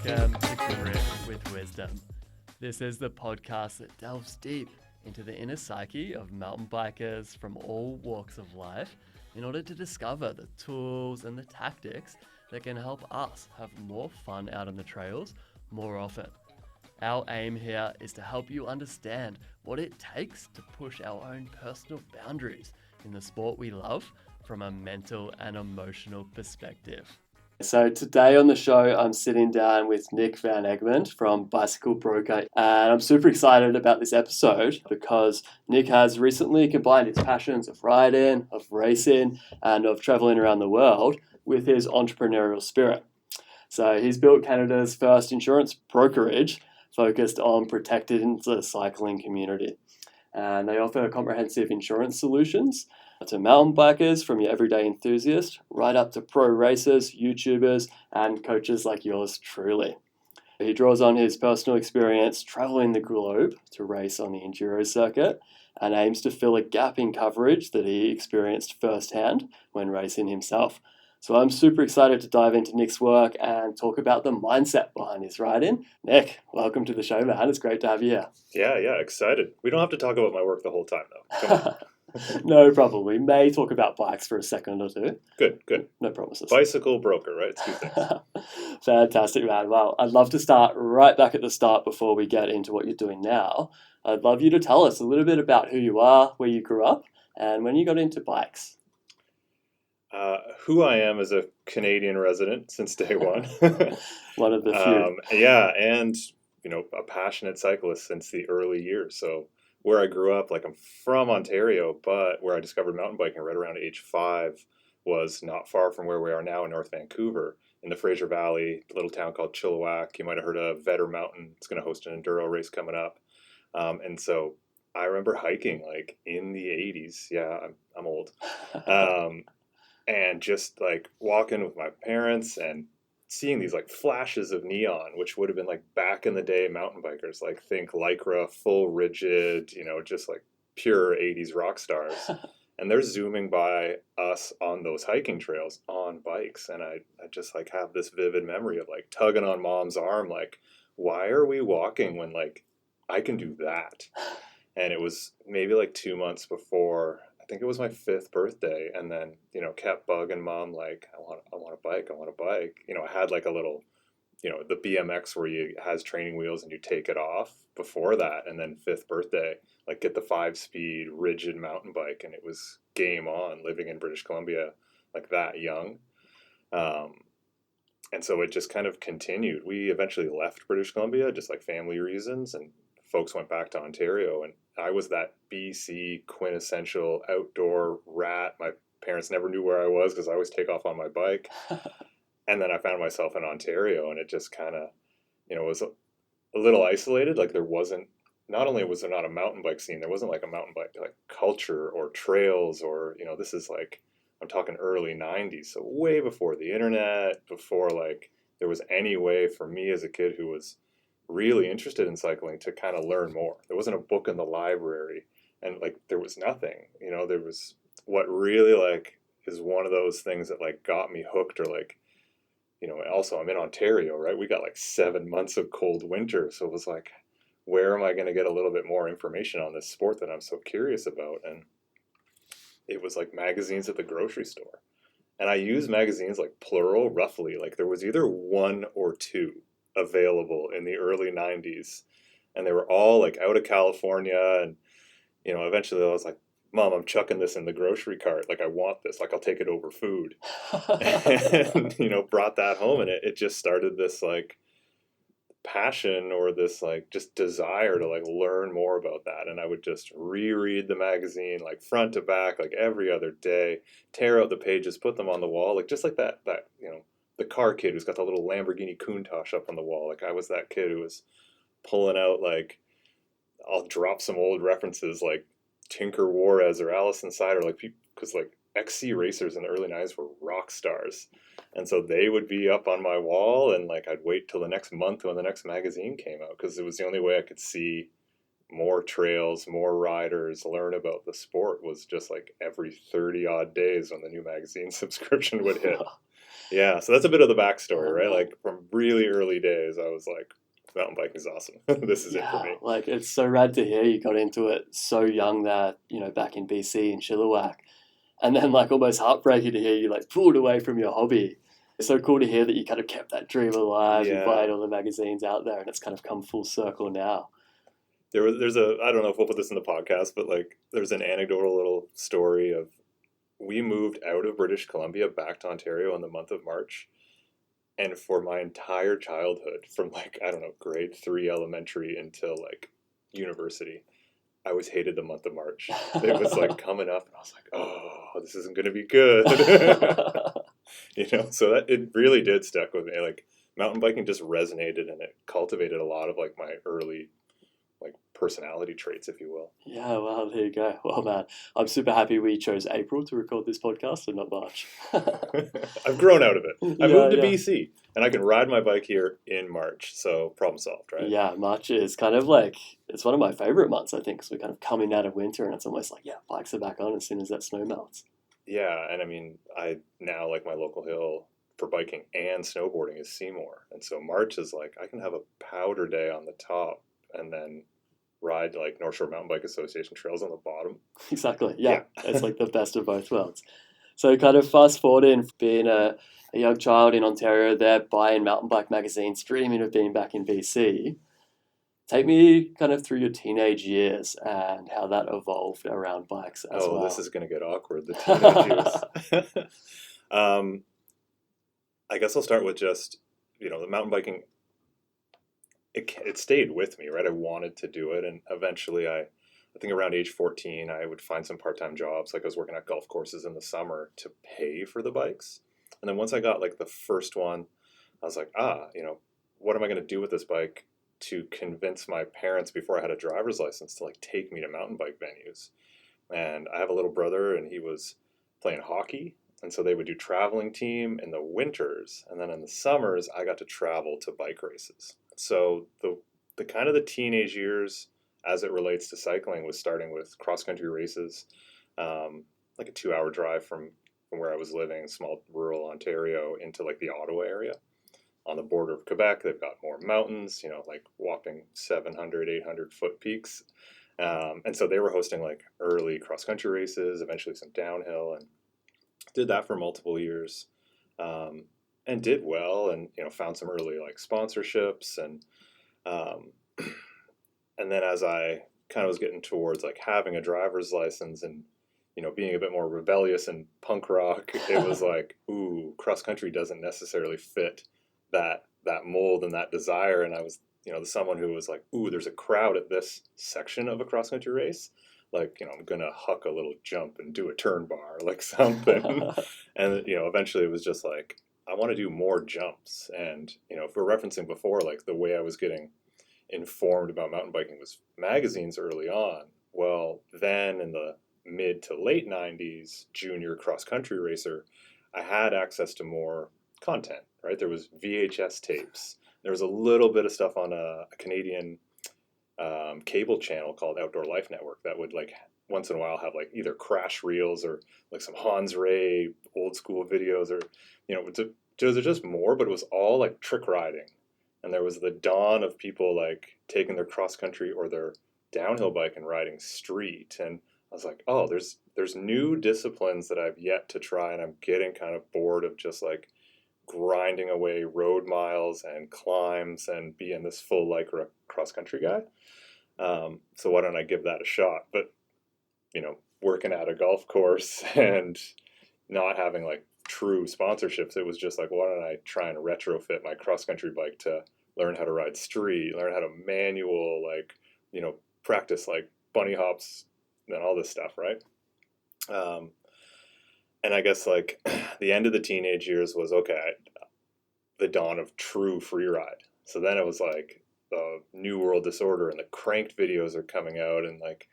Welcome to Grit with Wisdom. This is the podcast that delves deep into the inner psyche of mountain bikers from all walks of life in order to discover the tools and the tactics that can help us have more fun out on the trails more often. Our aim here is to help you understand what it takes to push our own personal boundaries in the sport we love from a mental and emotional perspective. So today on the show, I'm sitting down with Nick van Egmond from Bicycle Broker, and I'm super excited about this episode because Nick has recently combined his passions of riding, of racing, and of traveling around the world with his entrepreneurial spirit. So he's built Canada's first insurance brokerage focused on protecting the cycling community. And they offer comprehensive insurance solutions to mountain bikers from your everyday enthusiast right up to pro racers, YouTubers, and coaches like yours truly. He draws on his personal experience traveling the globe to race on the enduro circuit and aims to fill a gap in coverage that he experienced firsthand when racing himself. So I'm super excited to dive into Nick's work and talk about the mindset behind his riding. Nick, welcome to the show, man. It's great to have you here. Yeah, excited. We don't have to talk about my work the whole time, though. Come on. No problem. We may talk about bikes for a second or two. Good. No promises. Bicycle broker, right? It's two things. Fantastic, man. Well, I'd love to start right back at the start before we get into what you're doing now. I'd love you to tell us a little bit about who you are, where you grew up, and when you got into bikes. Who I am as a Canadian resident since day one. One of the few. And a passionate cyclist since the early years. So where I grew up, I'm from Ontario, but where I discovered mountain biking right around age 5 was not far from where we are now in North Vancouver, in the Fraser Valley, a little town called Chilliwack. You might have heard of Vetter Mountain. It's going to host an enduro race coming up. And so I remember hiking in the 80s. Yeah, I'm old. And just walking with my parents and seeing these flashes of neon, which would have been back in the day mountain bikers, think Lycra, full rigid, just pure 80s rock stars. And they're zooming by us on those hiking trails on bikes. And I just have this vivid memory of tugging on mom's arm, why are we walking when I can do that? And it was maybe 2 months before, I think it was my 5th birthday, and then kept bugging mom I want a bike. I had a little, the BMX where you has training wheels and you take it off before that, and then 5th birthday, get the 5-speed rigid mountain bike, and it was game on. Living in British Columbia that young, and so it just kind of continued. We eventually left British Columbia, just family reasons, and folks went back to Ontario, and I was that BC quintessential outdoor rat. My parents never knew where I was because I always take off on my bike. And then I found myself in Ontario, and it just kind of, was a little isolated. There wasn't, not only was there not a mountain bike scene, there wasn't a mountain bike culture or trails or, this is I'm talking early 90s. So way before the internet, before there was any way for me as a kid who was really interested in cycling to kind of learn more. There wasn't a book in the library, and there was nothing. There was what really is one of those things that got me hooked, or also I'm in Ontario, right? We got 7 months of cold winter, so it was where am I going to get a little bit more information on this sport that I'm so curious about? And it was magazines at the grocery store, and I use magazines plural roughly. There was either 1 or 2 available in the early 90s, and they were all out of California, and eventually I was Mom, I'm chucking this in the grocery cart, I want this, I'll take it over food. And brought that home, and it just started this passion, or this just desire to learn more about that. And I would just reread the magazine front to back every other day, tear out the pages, put them on the wall, just that the car kid who's got the little Lamborghini Countach up on the wall. I was that kid who was pulling out I'll drop some old references Tinker Juarez or Allison Sider, because XC racers in the early 90s were rock stars. And so they would be up on my wall, and I'd wait till the next month when the next magazine came out, because it was the only way I could see more trails, more riders, learn about the sport was just like every 30 odd days when the new magazine subscription would hit. Yeah, so that's a bit of the backstory, Oh, right? man. Like from really early days, I was like, mountain biking is awesome. This is it for Yeah, me. like it's so rad to hear you got into it so young there, back in BC in Chilliwack. And then like almost heartbreaking to hear you like pulled away from your hobby. It's so cool to hear that you kind of kept that dream alive. You're Yeah, buying all the magazines out there and it's kind of come full circle now. there's I don't know if we'll put this in the podcast, but like there's an anecdotal little story of we moved out of British Columbia back to Ontario in the month of March. And for my entire childhood, from like, I don't know, grade 3 elementary until like university, I always hated the month of March. It was like coming up, and I was like, oh, this isn't going to be good. So that it really did stick with me. Like mountain biking just resonated and it cultivated a lot of like my early like personality traits, if you will. Yeah, well, there you go. Well, man, I'm super happy we chose April to record this podcast and not March. I've grown out of it. I Yeah, moved to yeah. BC and I can ride my bike here in March. So problem solved, right? Yeah, March is kind of like, it's one of my favorite months, I think, because we're kind of coming out of winter and it's almost like, yeah, bikes are back on as soon as that snow melts. Yeah, and I mean, I now like my local hill for biking and snowboarding is Seymour, and so March is like I can have a powder day on the top and then ride like North Shore Mountain Bike Association trails on the bottom. Exactly. Yeah, Yeah, it's like the best of both worlds. So, kind of fast forwarding, being a young child in Ontario there, buying mountain bike magazines, dreaming of being back in BC. Take me kind of through your teenage years and how that evolved around bikes as oh, this well. is going to get awkward. The teenage years. um, I guess I'll start with just the mountain biking. It stayed with me, right? I wanted to do it, and eventually I think around age 14, I would find some part-time jobs. Like I was working at golf courses in the summer to pay for the bikes. And then once I got like the first one, I was like, what am I going to do with this bike to convince my parents before I had a driver's license to like take me to mountain bike venues? And I have a little brother and he was playing hockey. And so they would do traveling team in the winters. And then in the summers, I got to travel to bike races. So the kind of the teenage years as it relates to cycling was starting with cross country races, like a 2 hour drive from where I was living, small rural Ontario, into like the Ottawa area. On the border of Quebec, they've got more mountains, like whopping 700, 800-foot peaks. And so they were hosting like early cross country races, eventually some downhill, and did that for multiple years, and did well, and found some early like sponsorships, um, and then as I kind of was getting towards like having a driver's license and being a bit more rebellious and punk rock, it was like, ooh, cross country doesn't necessarily fit that mold and that desire. And I was someone who was like, ooh, there's a crowd at this section of a cross country race, like I'm gonna huck a little jump and do a turn bar, like something. And eventually it was just like I want to do more jumps. And if we're referencing before, like the way I was getting informed about mountain biking was magazines early on. Well, then in the mid to late 90s, junior cross country racer, I had access to more content, right? There was VHS tapes. There was a little bit of stuff on a Canadian cable channel called Outdoor Life Network that would like once in a while have like either crash reels or like some Hans Ray old school videos, or those are just more, but it was all like trick riding. And there was the dawn of people like taking their cross country or their downhill bike and riding street. And I was like, oh, there's new disciplines that I've yet to try, and I'm getting kind of bored of just like grinding away road miles and climbs and being this full Lycra cross country guy. So why don't I give that a shot? But working at a golf course and not having like true sponsorships, it was just like, why don't I try and retrofit my cross country bike to learn how to ride street, learn how to manual, like practice like bunny hops and all this stuff, right? And I guess like the end of the teenage years was okay, the dawn of true free ride. So then it was like the New World Disorder and the cranked videos are coming out, and like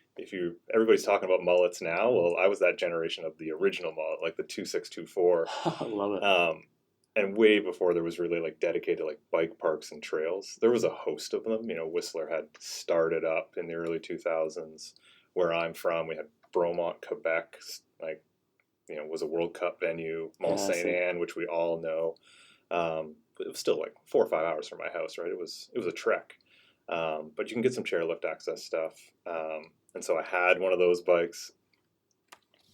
everybody's talking about mullets now. Well, I was that generation of the original mullet, like the 2624. I love it. and way before there was really like dedicated like bike parks and trails, there was a host of them. Whistler had started up in the early 2000s. Where I'm from, we had Bromont, Quebec, like, was a World Cup venue. Mont Yeah, Saint Anne, which we all know. It was still like 4 or 5 hours from my house, right? It was a trek. But you can get some chairlift access stuff. And so I had one of those bikes,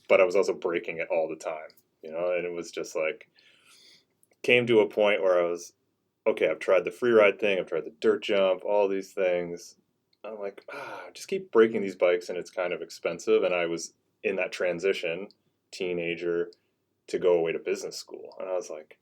but I was also breaking it all the time, and it was just like, came to a point where I was, okay, I've tried the free ride thing, I've tried the dirt jump, all these things. I'm like, just keep breaking these bikes and it's kind of expensive. And I was in that transition, teenager, to go away to business school. And I was like,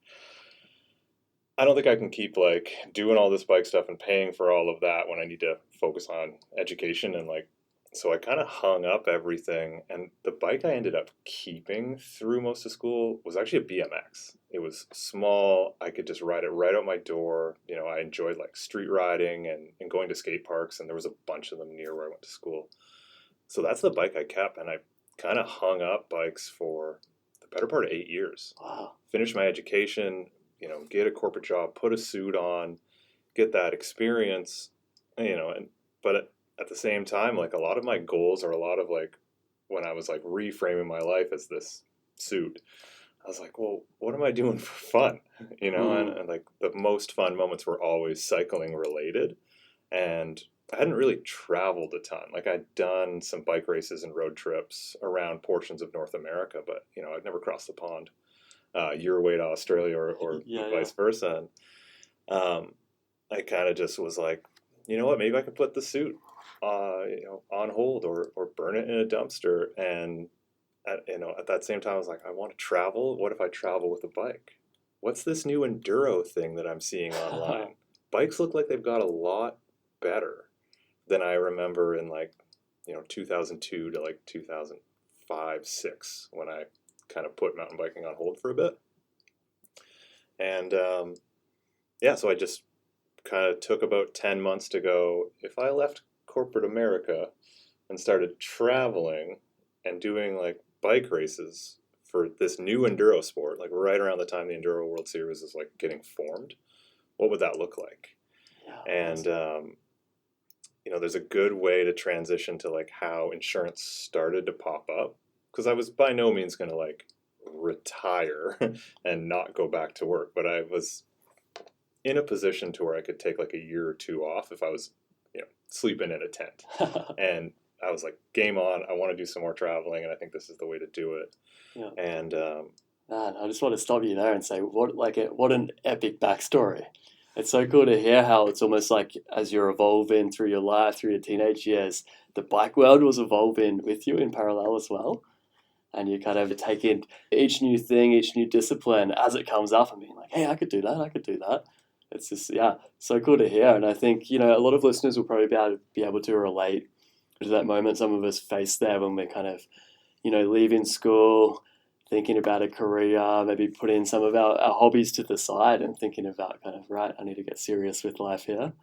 I don't think I can keep like doing all this bike stuff and paying for all of that when I need to focus on education. And like, so I kind of hung up everything. And the bike I ended up keeping through most of school was actually a BMX. It was small. I could just ride it right out my door. I enjoyed like street riding and going to skate parks. And there was a bunch of them near where I went to school. So that's the bike I kept. And I kind of hung up bikes for the better part of 8 years. Wow. Finished my education, get a corporate job, put a suit on, get that experience, but at the same time, like a lot of my goals are a lot of like when I was like reframing my life as this suit, I was like, well, what am I doing for fun? And like the most fun moments were always cycling related. And I hadn't really traveled a ton. Like I'd done some bike races and road trips around portions of North America, but I'd never crossed the pond your way to Australia or vice versa. And I kind of just was like, you know what, maybe I could put the suit on hold or burn it in a dumpster. And at that same time, I was like, I want to travel. What if I travel with a bike? What's this new enduro thing that I'm seeing online? Bikes look like they've got a lot better than I remember in like 2002 to like 2005, 6, when I kind of put mountain biking on hold for a bit. And so I just kind of took about 10 months to go, if I left corporate America and started traveling and doing like bike races for this new enduro sport, like right around the time the Enduro World Series is like getting formed, what would that look like? Yeah, and there's a good way to transition to like how insurance started to pop up, because I was by no means going to like retire and not go back to work, but I was in a position to where I could take like a year or two off if I was sleeping in a tent. And I was like, game on, I want to do some more traveling, and I think this is the way to do it. Yeah. And Man, I just want to stop you there and say, what an epic backstory. It's so cool to hear how it's almost like as you're evolving through your life, through your teenage years, the bike world was evolving with you in parallel as well. And you kind of take in each new thing, each new discipline as it comes up and being like, hey, I could do that, I could do that. It's just, yeah, so cool to hear. And I think, a lot of listeners will probably be able to relate to that moment some of us face there when we're kind of, leaving school, thinking about a career, maybe putting some of our hobbies to the side and thinking about kind of, right, I need to get serious with life here.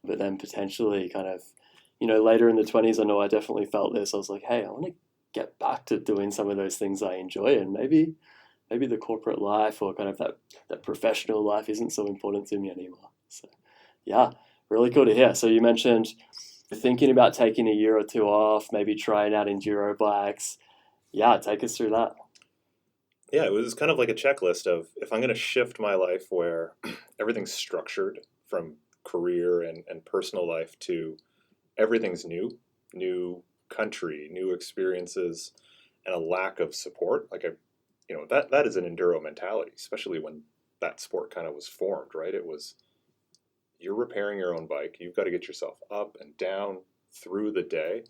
But then potentially kind of, later in the 20s, I know I definitely felt this. I was like, hey, I want to get back to doing some of those things I enjoy, and maybe the corporate life or kind of that professional life isn't so important to me anymore. So yeah, really cool to hear. So you mentioned thinking about taking a year or two off, maybe trying out enduro bikes. Yeah, take us through that. Yeah, it was kind of like a checklist of, if I'm going to shift my life where everything's structured from career and personal life to everything's new country, new experiences, and a lack of support. Like that is an enduro mentality, especially when that sport kind of was formed, right? It was, you're repairing your own bike. You've got to get yourself up and down through the day.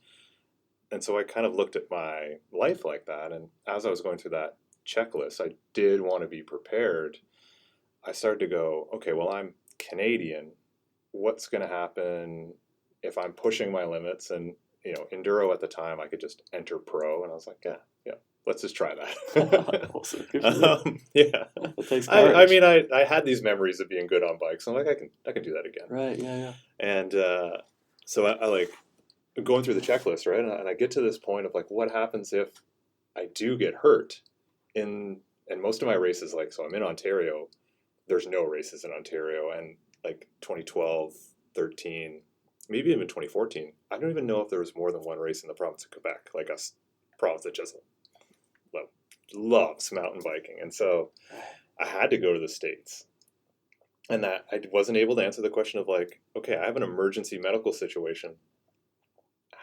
And so I kind of looked at my life like that. And as I was going through that checklist, I did want to be prepared. I started to go, okay, well, I'm Canadian. What's going to happen if I'm pushing my limits? And enduro at the time, I could just enter pro, and I was like, yeah, let's just try that. Awesome. Yeah. It takes courage. I mean, I had these memories of being good on bikes. So I'm like, I can do that again. Right. Yeah. And so I like going through the checklist, right? And I get to this point of like, what happens if I do get hurt? And most of my races, like, so I'm in Ontario, there's no races in Ontario. And like 2012, 13, maybe even 2014, I don't even know if there was more than one race in the province of Quebec, like a province that just loves mountain biking. And so I had to go to the States. And that I wasn't able to answer the question of like, okay, I have an emergency medical situation.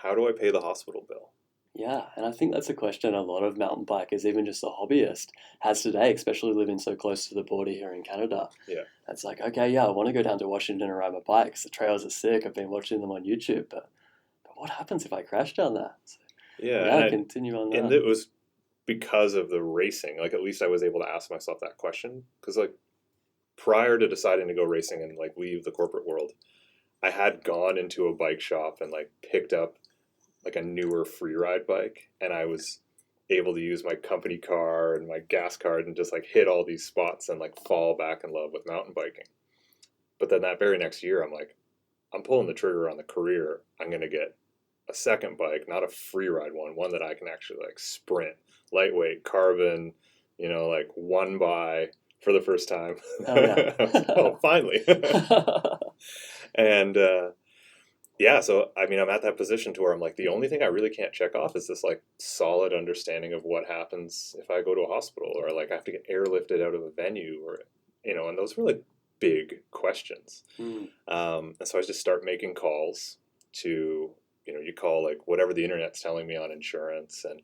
How do I pay the hospital bill? Yeah, and I think that's a question a lot of mountain bikers, even just a hobbyist, has today, especially living so close to the border here in Canada. Yeah. It's like, okay, yeah, I want to go down to Washington and ride my bikes. The trails are sick. I've been watching them on YouTube, but what happens if I crash down there? So, Yeah. yeah, continue on And that. it was because of the racing. Like at least I was able to ask myself that question. Because like prior to deciding to go racing and like leave the corporate world, I had gone into a bike shop and like picked up like a newer free ride bike, and I was able to use my company car and my gas card and just like hit all these spots and like fall back in love with mountain biking. But then that very next year, I'm like, I'm pulling the trigger on the career. I'm going to get a second bike, not a free ride one that I can actually like sprint, lightweight, carbon, like one by for the first time. Oh, yeah. Oh, finally. And yeah, so I mean, I'm at that position to where I'm like, the only thing I really can't check off is this like solid understanding of what happens if I go to a hospital or like I have to get airlifted out of a venue or, and those were like big questions. Mm. And so I just start making calls to, you call like whatever the internet's telling me on insurance, and,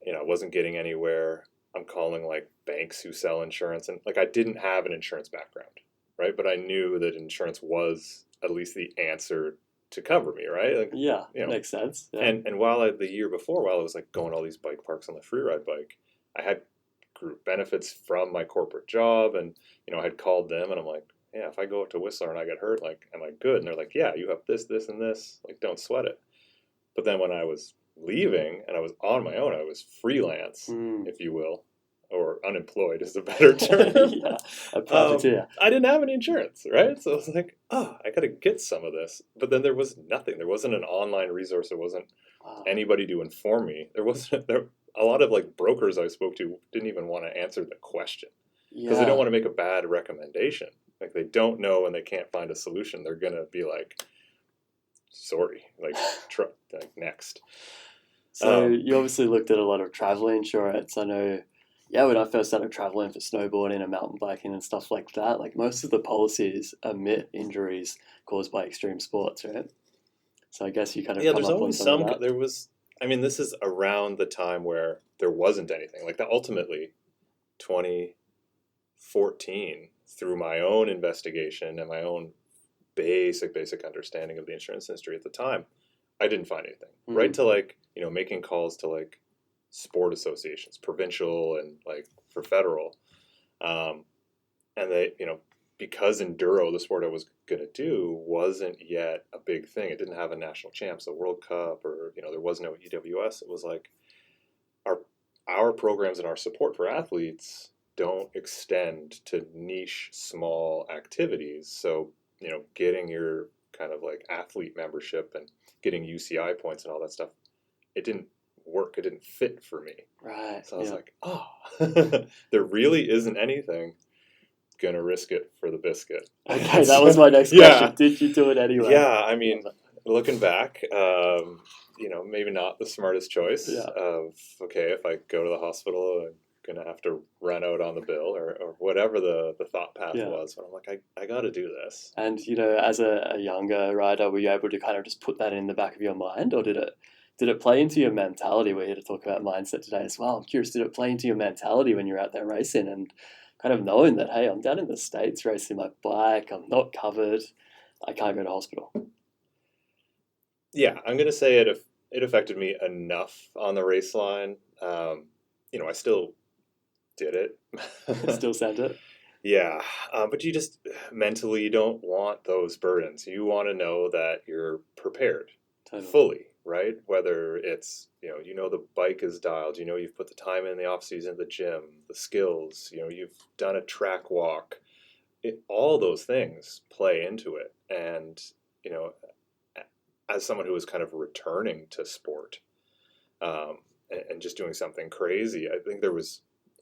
I wasn't getting anywhere. I'm calling like banks who sell insurance, and like I didn't have an insurance background, right? But I knew that insurance was at least the answer to cover me, right? Like, Yeah, makes sense. Yeah. And the year before, while I was like going to all these bike parks on the free ride bike, I had group benefits from my corporate job, and I had called them, and I'm like, yeah, if I go up to Whistler and I get hurt, like, am I good? And they're like, yeah, you have this, this, and this. Like, don't sweat it. But then when I was leaving and I was on my own, I was freelance, if you will, or unemployed is a better term. Yeah, a profiteer. I didn't have any insurance, right? So I was like, oh, I got to get some of this. But then there was nothing. There wasn't an online resource. There wasn't anybody to inform me. There wasn't a lot of like brokers I spoke to didn't even want to answer the question because they don't want to make a bad recommendation. Like they don't know and they can't find a solution. They're gonna be like, sorry, like next. So you obviously looked at a lot of travel insurance. I know, yeah, when I first started traveling for snowboarding and mountain biking and stuff like that, like most of the policies omit injuries caused by extreme sports, right? So I guess you kind of come there's up on always some of that. There was. I mean, this is around the time where there wasn't anything like that. Ultimately, 2014, through my own investigation and my own basic understanding of the insurance industry at the time, I didn't find anything. Right to like, making calls to like sport associations, provincial and like for federal. And they, because enduro, the sport I was going to do, wasn't yet a big thing. It didn't have a national champs, a World Cup, or, there was no EWS. It was like our programs and our support for athletes don't extend to niche, small activities. So, getting your kind of like athlete membership and getting UCI points and all that stuff, it didn't work. It didn't fit for me. Right. So I was like, oh, there really isn't anything. Gonna risk it for the biscuit. Okay, that was my next question. Did you do it anyway? Yeah, I mean, looking back, maybe not the smartest choice of, okay, if I go to the hospital, I'm gonna have to run out on the bill or whatever the thought path was. But I'm like, I got to do this. And as a younger rider, were you able to kind of just put that in the back of your mind, or did it play into your mentality? We're here to talk about mindset today as well. I'm curious, did it play into your mentality when you're out there racing and kind of knowing that, hey, I'm down in the States racing my bike, I'm not covered, I can't go to hospital? Yeah, I'm gonna say it affected me enough on the race line. I still did it. Still sent it? Yeah, but you just mentally don't want those burdens. You want to know that you're prepared fully, right? Whether it's, the bike is dialed, you've put the time in the off season, the gym, the skills, you've done a track walk. All those things play into it. And, as someone who was kind of returning to sport and just doing something crazy, I think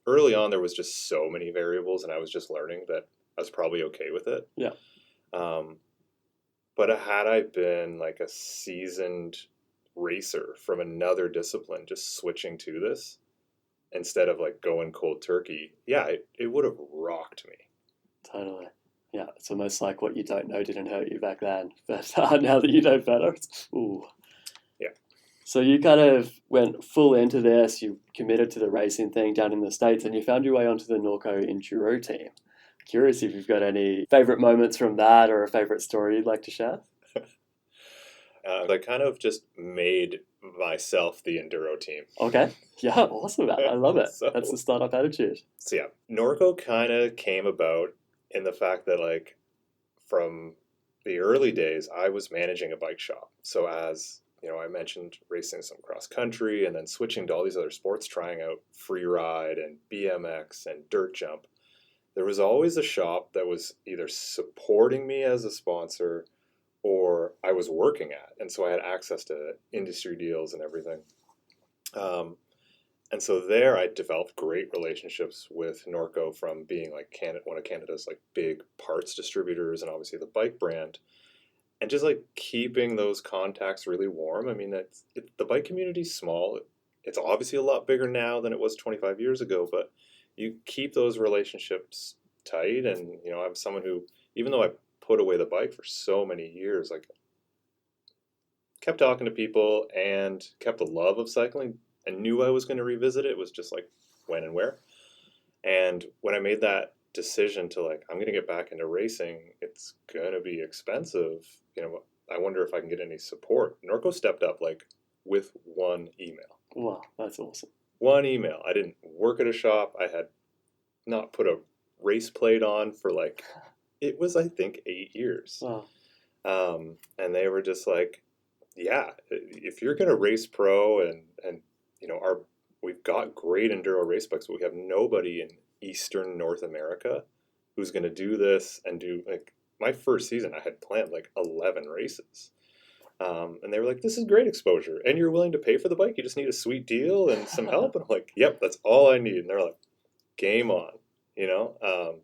early on, there was just so many variables, and I was just learning that I was probably okay with it. Yeah. But had I been like a seasoned racer from another discipline, just switching to this instead of like going cold turkey, yeah, it would have rocked me. Totally. Yeah, it's almost like what you don't know didn't hurt you back then, but now that you know better, ooh. Yeah. So you kind of went full into this. You committed to the racing thing down in the States, and you found your way onto the Norco Enduro team. Curious if you've got any favorite moments from that or a favorite story you'd like to share. I kind of just made myself the enduro team. Okay. Yeah, awesome, man. I love it. So- That's the startup attitude. So yeah, Norco kind of came about in the fact that like from the early days, I was managing a bike shop. So as you know, I mentioned racing some cross country and then switching to all these other sports, trying out free ride and BMX and dirt jump. There was always a shop that was either supporting me as a sponsor or I was working at. And so I had access to industry deals and everything. And so there I developed great relationships with Norco from being like one of Canada's like big parts distributors and obviously the bike brand. And just like keeping those contacts really warm. I mean, the bike community's small. It's obviously a lot bigger now than it was 25 years ago, but you keep those relationships tight. And, you know, I'm someone who, even though I put away the bike for so many years, like kept talking to people and kept the love of cycling and knew I was going to revisit it. It was just like when and where. And when I made that decision to like, I'm going to get back into racing, it's going to be expensive. You know, I wonder if I can get any support. Norco stepped up like with one email. Wow, that's awesome. One email. I didn't work at a shop. I had not put a race plate on for like, it was, I think, 8 years. Wow. And they were just like, yeah, if you're going to race pro and, you know, we've got great enduro race bikes, but we have nobody in Eastern North America who's going to do this and do like my first season. I had planned like 11 races. And they were like, this is great exposure. And you're willing to pay for the bike. You just need a sweet deal and some help. And I'm like, yep, that's all I need. And they're like, game on, you know?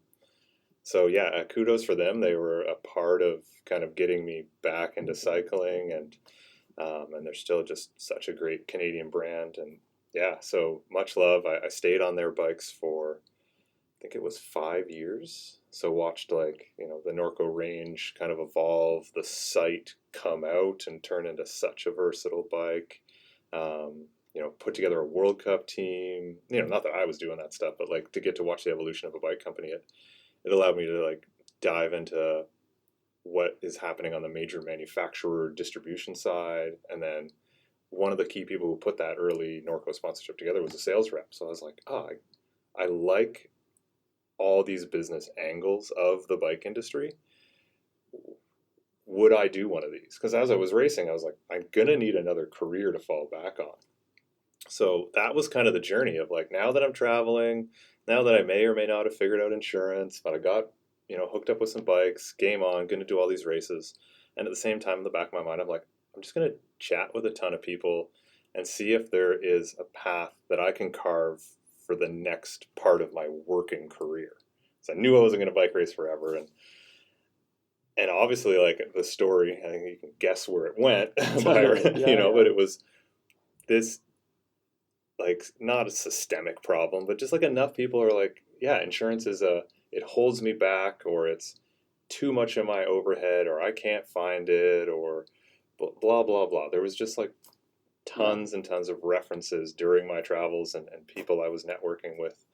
So yeah, kudos for them. They were a part of kind of getting me back into cycling and they're still just such a great Canadian brand. And yeah, so much love. I stayed on their bikes for, I think it was 5 years. So watched like, you know, the Norco range kind of evolve, the site come out and turn into such a versatile bike. You know, put together a World Cup team, you know, not that I was doing that stuff, but like to get to watch the evolution of a bike company, it allowed me to like dive into what is happening on the major manufacturer distribution side. And then one of the key people who put that early Norco sponsorship together was a sales rep. So I was like, oh, I like all these business angles of the bike industry. Would I do one of these? Because as I was racing, I was like, I'm going to need another career to fall back on. So that was kind of the journey of like, now that I'm traveling, now that I may or may not have figured out insurance, but I got, you know, hooked up with some bikes, game on, going to do all these races. And at the same time, in the back of my mind, I'm like, I'm just going to chat with a ton of people and see if there is a path that I can carve for the next part of my working career. So I knew I wasn't going to bike race forever. And obviously, like the story, I think you can guess where it went, but it was this, like, not a systemic problem, but just like enough people are like, yeah, insurance is it holds me back, or it's too much of my overhead, or I can't find it, or blah, blah, blah. There was just like tons and tons of references during my travels and people I was networking with.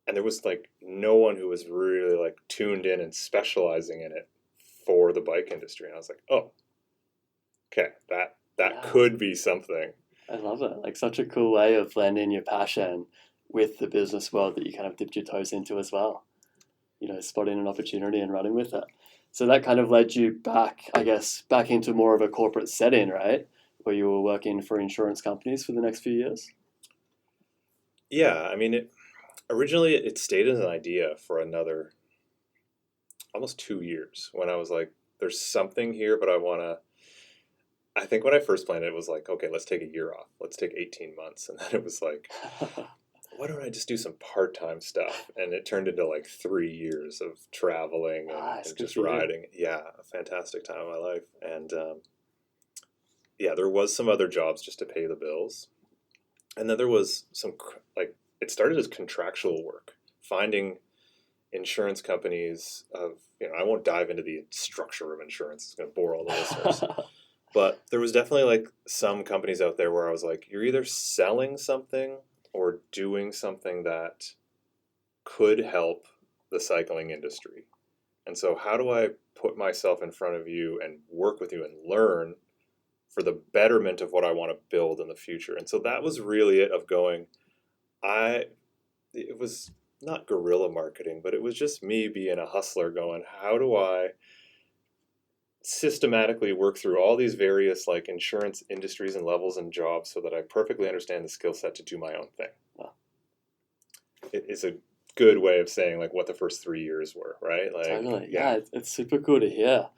And there was like no one who was really like tuned in and specializing in it for the bike industry. And I was like, oh, okay, that could be something. I love it. Like such a cool way of blending your passion with the business world that you kind of dipped your toes into as well. You know, spotting an opportunity and running with it. So that kind of led you back, I guess, back into more of a corporate setting, right? Where you were working for insurance companies for the next few years? Yeah, I mean, originally it stayed as an idea for another almost 2 years when I was like, there's something here, but I think when I first planned it, it was like, okay, let's take a year off. Let's take 18 months. And then it was like, why don't I just do some part-time stuff? And it turned into like 3 years of traveling Nice, and good just for you. riding. Yeah, a fantastic time of my life. And yeah, there was some other jobs just to pay the bills. And then there was some, like, it started as contractual work, finding insurance companies of, I won't dive into the structure of insurance. It's going to bore all the listeners. But there was definitely like some companies out there where I was like, you're either selling something or doing something that could help the cycling industry. And so, how do I put myself in front of you and work with you and learn for the betterment of what I want to build in the future? And so that was really it of going, it was not guerrilla marketing, but it was just me being a hustler going, how do I systematically work through all these various like insurance industries and levels and jobs so that I perfectly understand the skill set to do my own thing. Wow. It is a good way of saying like what the first 3 years were, right? Like, Totally. Yeah, it's super cool to hear.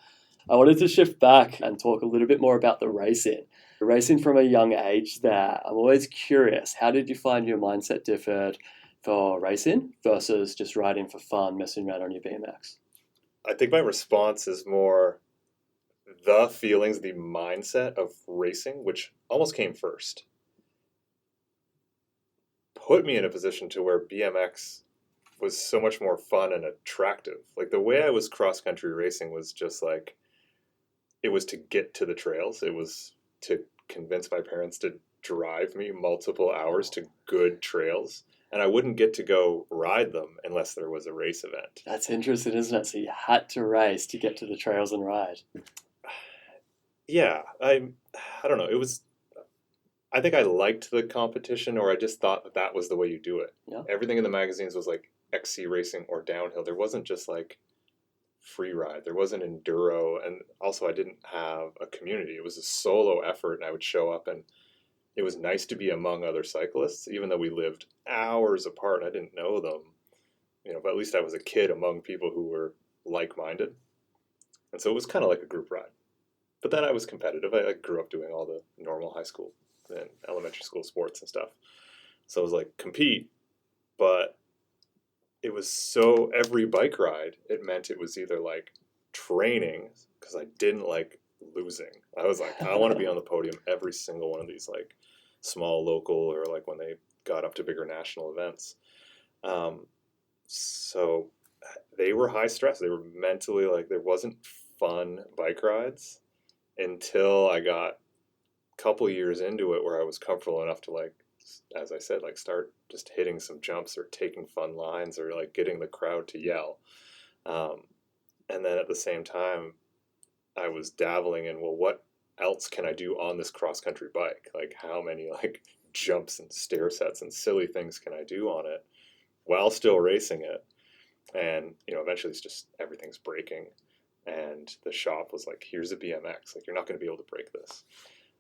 I wanted to shift back and talk a little bit more about the racing. Racing from a young age there. I'm always curious, how did you find your mindset differed for racing versus just riding for fun, messing around on your BMX? I think my response is more the feelings, the mindset of racing, which almost came first, put me in a position to where BMX was so much more fun and attractive. Like the way I was cross country racing was just like, it was to get to the trails. It was to convince my parents to drive me multiple hours to good trails. And I wouldn't get to go ride them unless there was a race event. That's interesting, isn't it? So you had to race to get to the trails and ride. Yeah, I don't know. It was, I think I liked the competition, or I just thought that that was the way you do it. Yeah. Everything in the magazines was like XC racing or downhill. There wasn't just like free ride. There wasn't enduro, and also I didn't have a community. It was a solo effort, and I would show up, and it was nice to be among other cyclists, even though we lived hours apart. I didn't know them, but at least I was a kid among people who were like-minded, and so it was kind of like a group ride. But then I was competitive. I grew up doing all the normal high school and elementary school sports and stuff. So it was like compete, but it was so every bike ride, it meant it was either like training because I didn't like losing. I was like, I want to be on the podium every single one of these like small local or like when they got up to bigger national events. So they were high stress. They were mentally like there wasn't fun bike rides until I got a couple years into it where I was comfortable enough to like, as I said, like start just hitting some jumps or taking fun lines or like getting the crowd to yell. And then at the same time, I was dabbling in, well, what else can I do on this cross country bike? Like how many like jumps and stair sets and silly things can I do on it while still racing it? And, eventually it's just everything's breaking. And the shop was like, here's a BMX. Like, you're not going to be able to break this.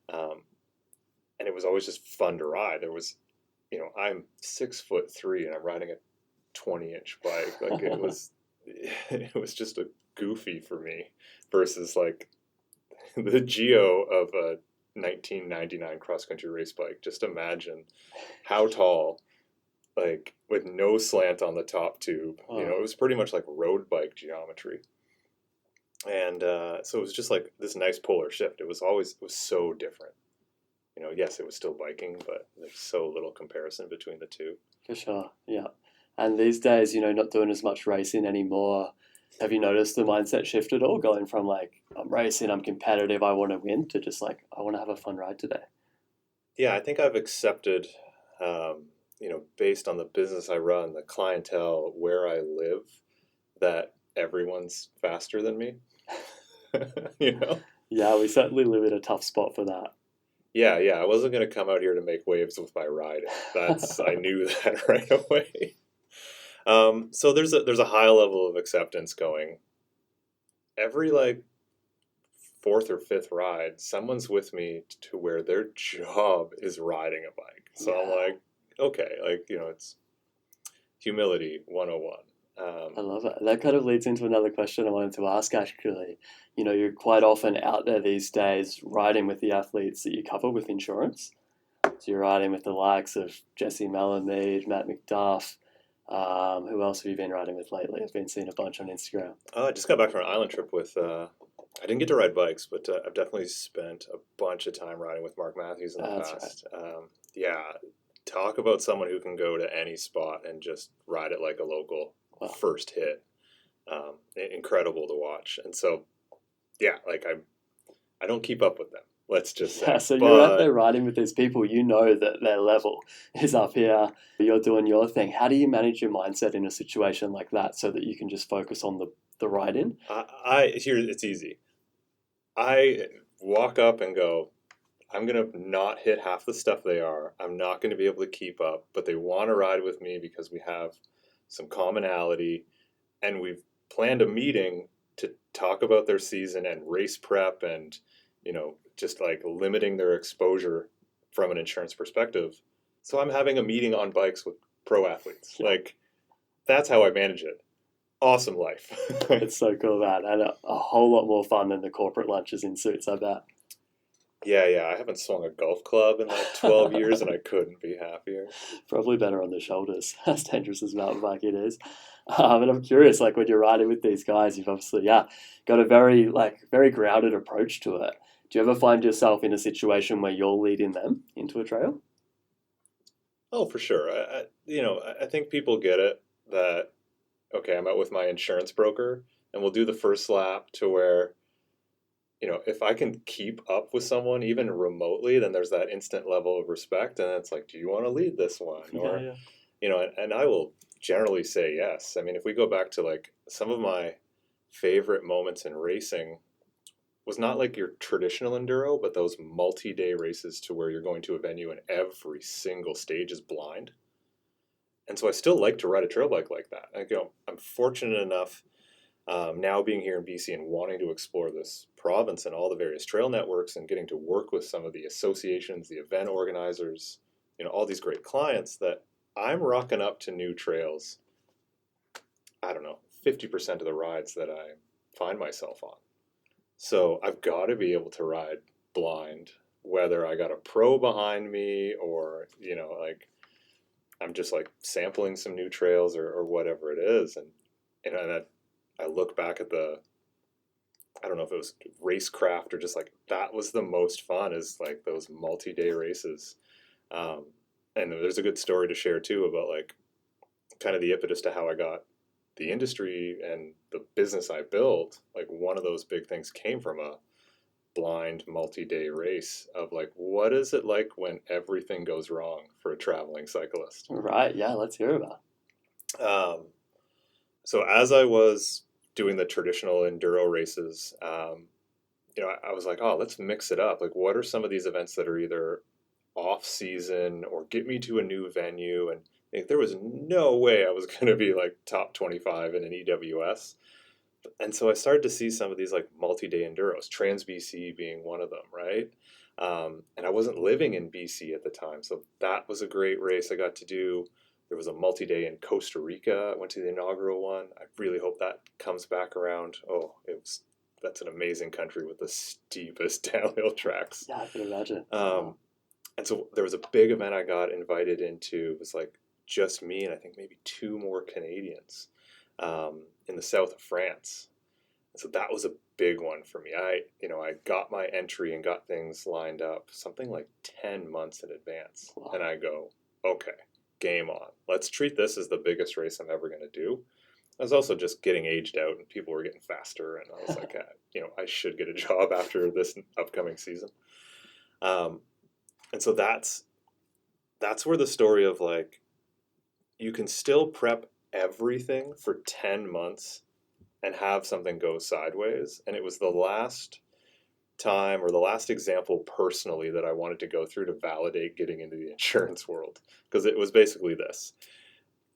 And it was always just fun to ride. There was, I'm 6'3" and I'm riding a 20-inch bike. Like it was just a goofy for me versus like the Geo of a 1999 cross country race bike. Just imagine how tall, like with no slant on the top tube. It was pretty much like road bike geometry. And so it was just like this nice polar shift. It was so different. Yes, it was still biking, but there's so little comparison between the two. For sure, yeah. And these days, not doing as much racing anymore. Have you noticed the mindset shift at all, going from like, I'm racing, I'm competitive, I want to win, to just like, I want to have a fun ride today? Yeah, I think I've accepted, based on the business I run, the clientele, where I live, that everyone's faster than me. Yeah, we certainly live in a tough spot for that. Yeah, I wasn't going to come out here to make waves with my riding. I knew that right away. So there's a high level of acceptance going. Every like fourth or fifth ride, someone's with me to where their job is riding a bike. So I'm like, okay, like, it's humility 101. I love it. That kind of leads into another question I wanted to ask, actually. You're quite often out there these days riding with the athletes that you cover with insurance. So you're riding with the likes of Jesse Malamede, Matt McDuff. Who else have you been riding with lately? I've been seeing a bunch on Instagram. I just got back from an island trip with. I didn't get to ride bikes, but I've definitely spent a bunch of time riding with Mark Matthews in the That's past. Yeah, talk about someone who can go to any spot and just ride it like a local Wow. first hit. Incredible to watch. And so, yeah, like I don't keep up with them. Let's just say. Yeah, so you're out there riding with these people, you know that their level is up here, you're doing your thing. How do you manage your mindset in a situation like that so that you can just focus on the ride-in? Here, it's easy. I walk up and go, I'm going to not hit half the stuff they are. I'm not going to be able to keep up, but they want to ride with me because we have some commonality and we've planned a meeting to talk about their season and race prep and, just like limiting their exposure from an insurance perspective. So I'm having a meeting on bikes with pro athletes. Yeah. Like, that's how I manage it. Awesome life. It's so cool, man. And a whole lot more fun than the corporate lunches in suits, I bet. Yeah. I haven't swung a golf club in like 12 years and I couldn't be happier. Probably better on the shoulders, as dangerous as mountain biking is. And I'm curious, like when you're riding with these guys, you've obviously, got a very grounded approach to it. Do you ever find yourself in a situation where you're leading them into a trail? Oh, for sure. I think people get it that, okay, I'm out with my insurance broker and we'll do the first lap to where, if I can keep up with someone even remotely, then there's that instant level of respect. And it's like, do you want to lead this one? Or, and I will generally say yes. I mean, if we go back to like some of my favorite moments in racing was not like your traditional enduro, but those multi-day races to where you're going to a venue and every single stage is blind. And so I still like to ride a trail bike like that. I'm fortunate enough now being here in BC and wanting to explore this province and all the various trail networks and getting to work with some of the associations, the event organizers, all these great clients that I'm rocking up to new trails. I don't know, 50% of the rides that I find myself on. So I've got to be able to ride blind, whether I got a pro behind me or, like I'm just like sampling some new trails or whatever it is. And I look back at I don't know if it was racecraft or just like that was the most fun is like those multi-day races. And there's a good story to share too about like kind of the impetus to how I got the industry and the business I built. Like one of those big things came from a blind multi-day race of like, what is it like when everything goes wrong for a traveling cyclist? Right. Yeah. Let's hear about it. So as I was doing the traditional enduro races, I was like, oh, let's mix it up. Like, what are some of these events that are either off season or get me to a new venue? And like, there was no way I was going to be like top 25 in an EWS. And so I started to see some of these like multi-day enduros, Trans BC being one of them, right? And I wasn't living in BC at the time. So that was a great race I got to do. There was a multi-day in Costa Rica. I went to the inaugural one. I really hope that comes back around. Oh, that's an amazing country with the steepest downhill tracks. Yeah, I can imagine. And so there was a big event I got invited into. It was like just me and I think maybe two more Canadians in the south of France. And so that was a big one for me. I got my entry and got things lined up something like 10 months in advance. Wow. And I go, okay, game on. Let's treat this as the biggest race I'm ever going to do. I was also just getting aged out and people were getting faster. And I was like, I should get a job after this upcoming season. And so that's where the story of like, you can still prep everything for 10 months and have something go sideways. And it was the last time or the last example personally that I wanted to go through to validate getting into the insurance world. Because it was basically this.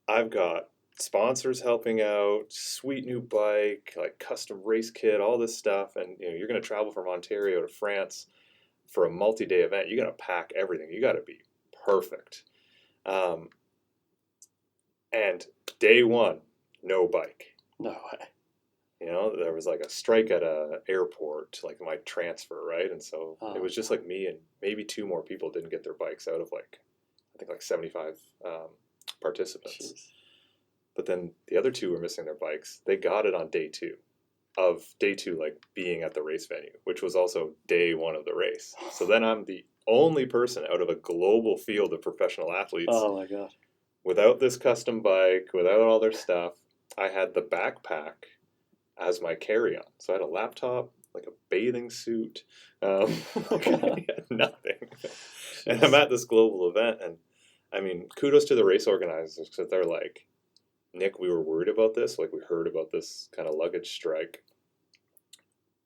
I've got sponsors helping out, sweet new bike, like custom race kit, all this stuff. And you're going to travel from Ontario to France for a multi-day event. You got to pack everything. You got to be perfect. And day one, no bike. No way. You know, there was like a strike at a airport, like my transfer, right? And so it was just like me and maybe two more people didn't get their bikes out of like, I think like 75 participants. Jeez. But then the other two were missing their bikes. They got it on day two, like being at the race venue, which was also day one of the race. So then I'm the only person out of a global field of professional athletes Oh my God. without this custom bike, without all their stuff. I had the backpack as my carry-on. So I had a laptop, like a bathing suit, I had nothing. And I'm at this global event, and I mean, kudos to the race organizers because they're like, Nick, we were worried about this. Like, we heard about this kind of luggage strike.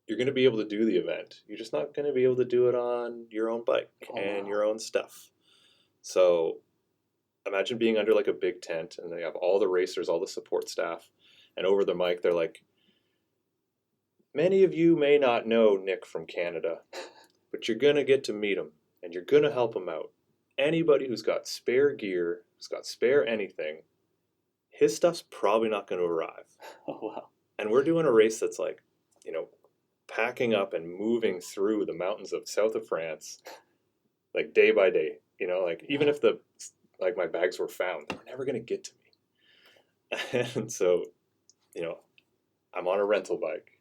You're going to be able to do the event. You're just not going to be able to do it on your own bike and your own stuff. So imagine being under like a big tent, and they have all the racers, all the support staff, and over the mic, they're like, many of you may not know Nick from Canada, but you're going to get to meet him, and you're going to help him out. Anybody who's got spare gear, who's got spare anything, his stuff's probably not going to arrive. Oh, wow. And we're doing a race that's like, you know, packing up and moving through the mountains of south of France, like day by day. You know, like even if like my bags were found, they were never going to get to me. And so, you know, I'm on a rental bike.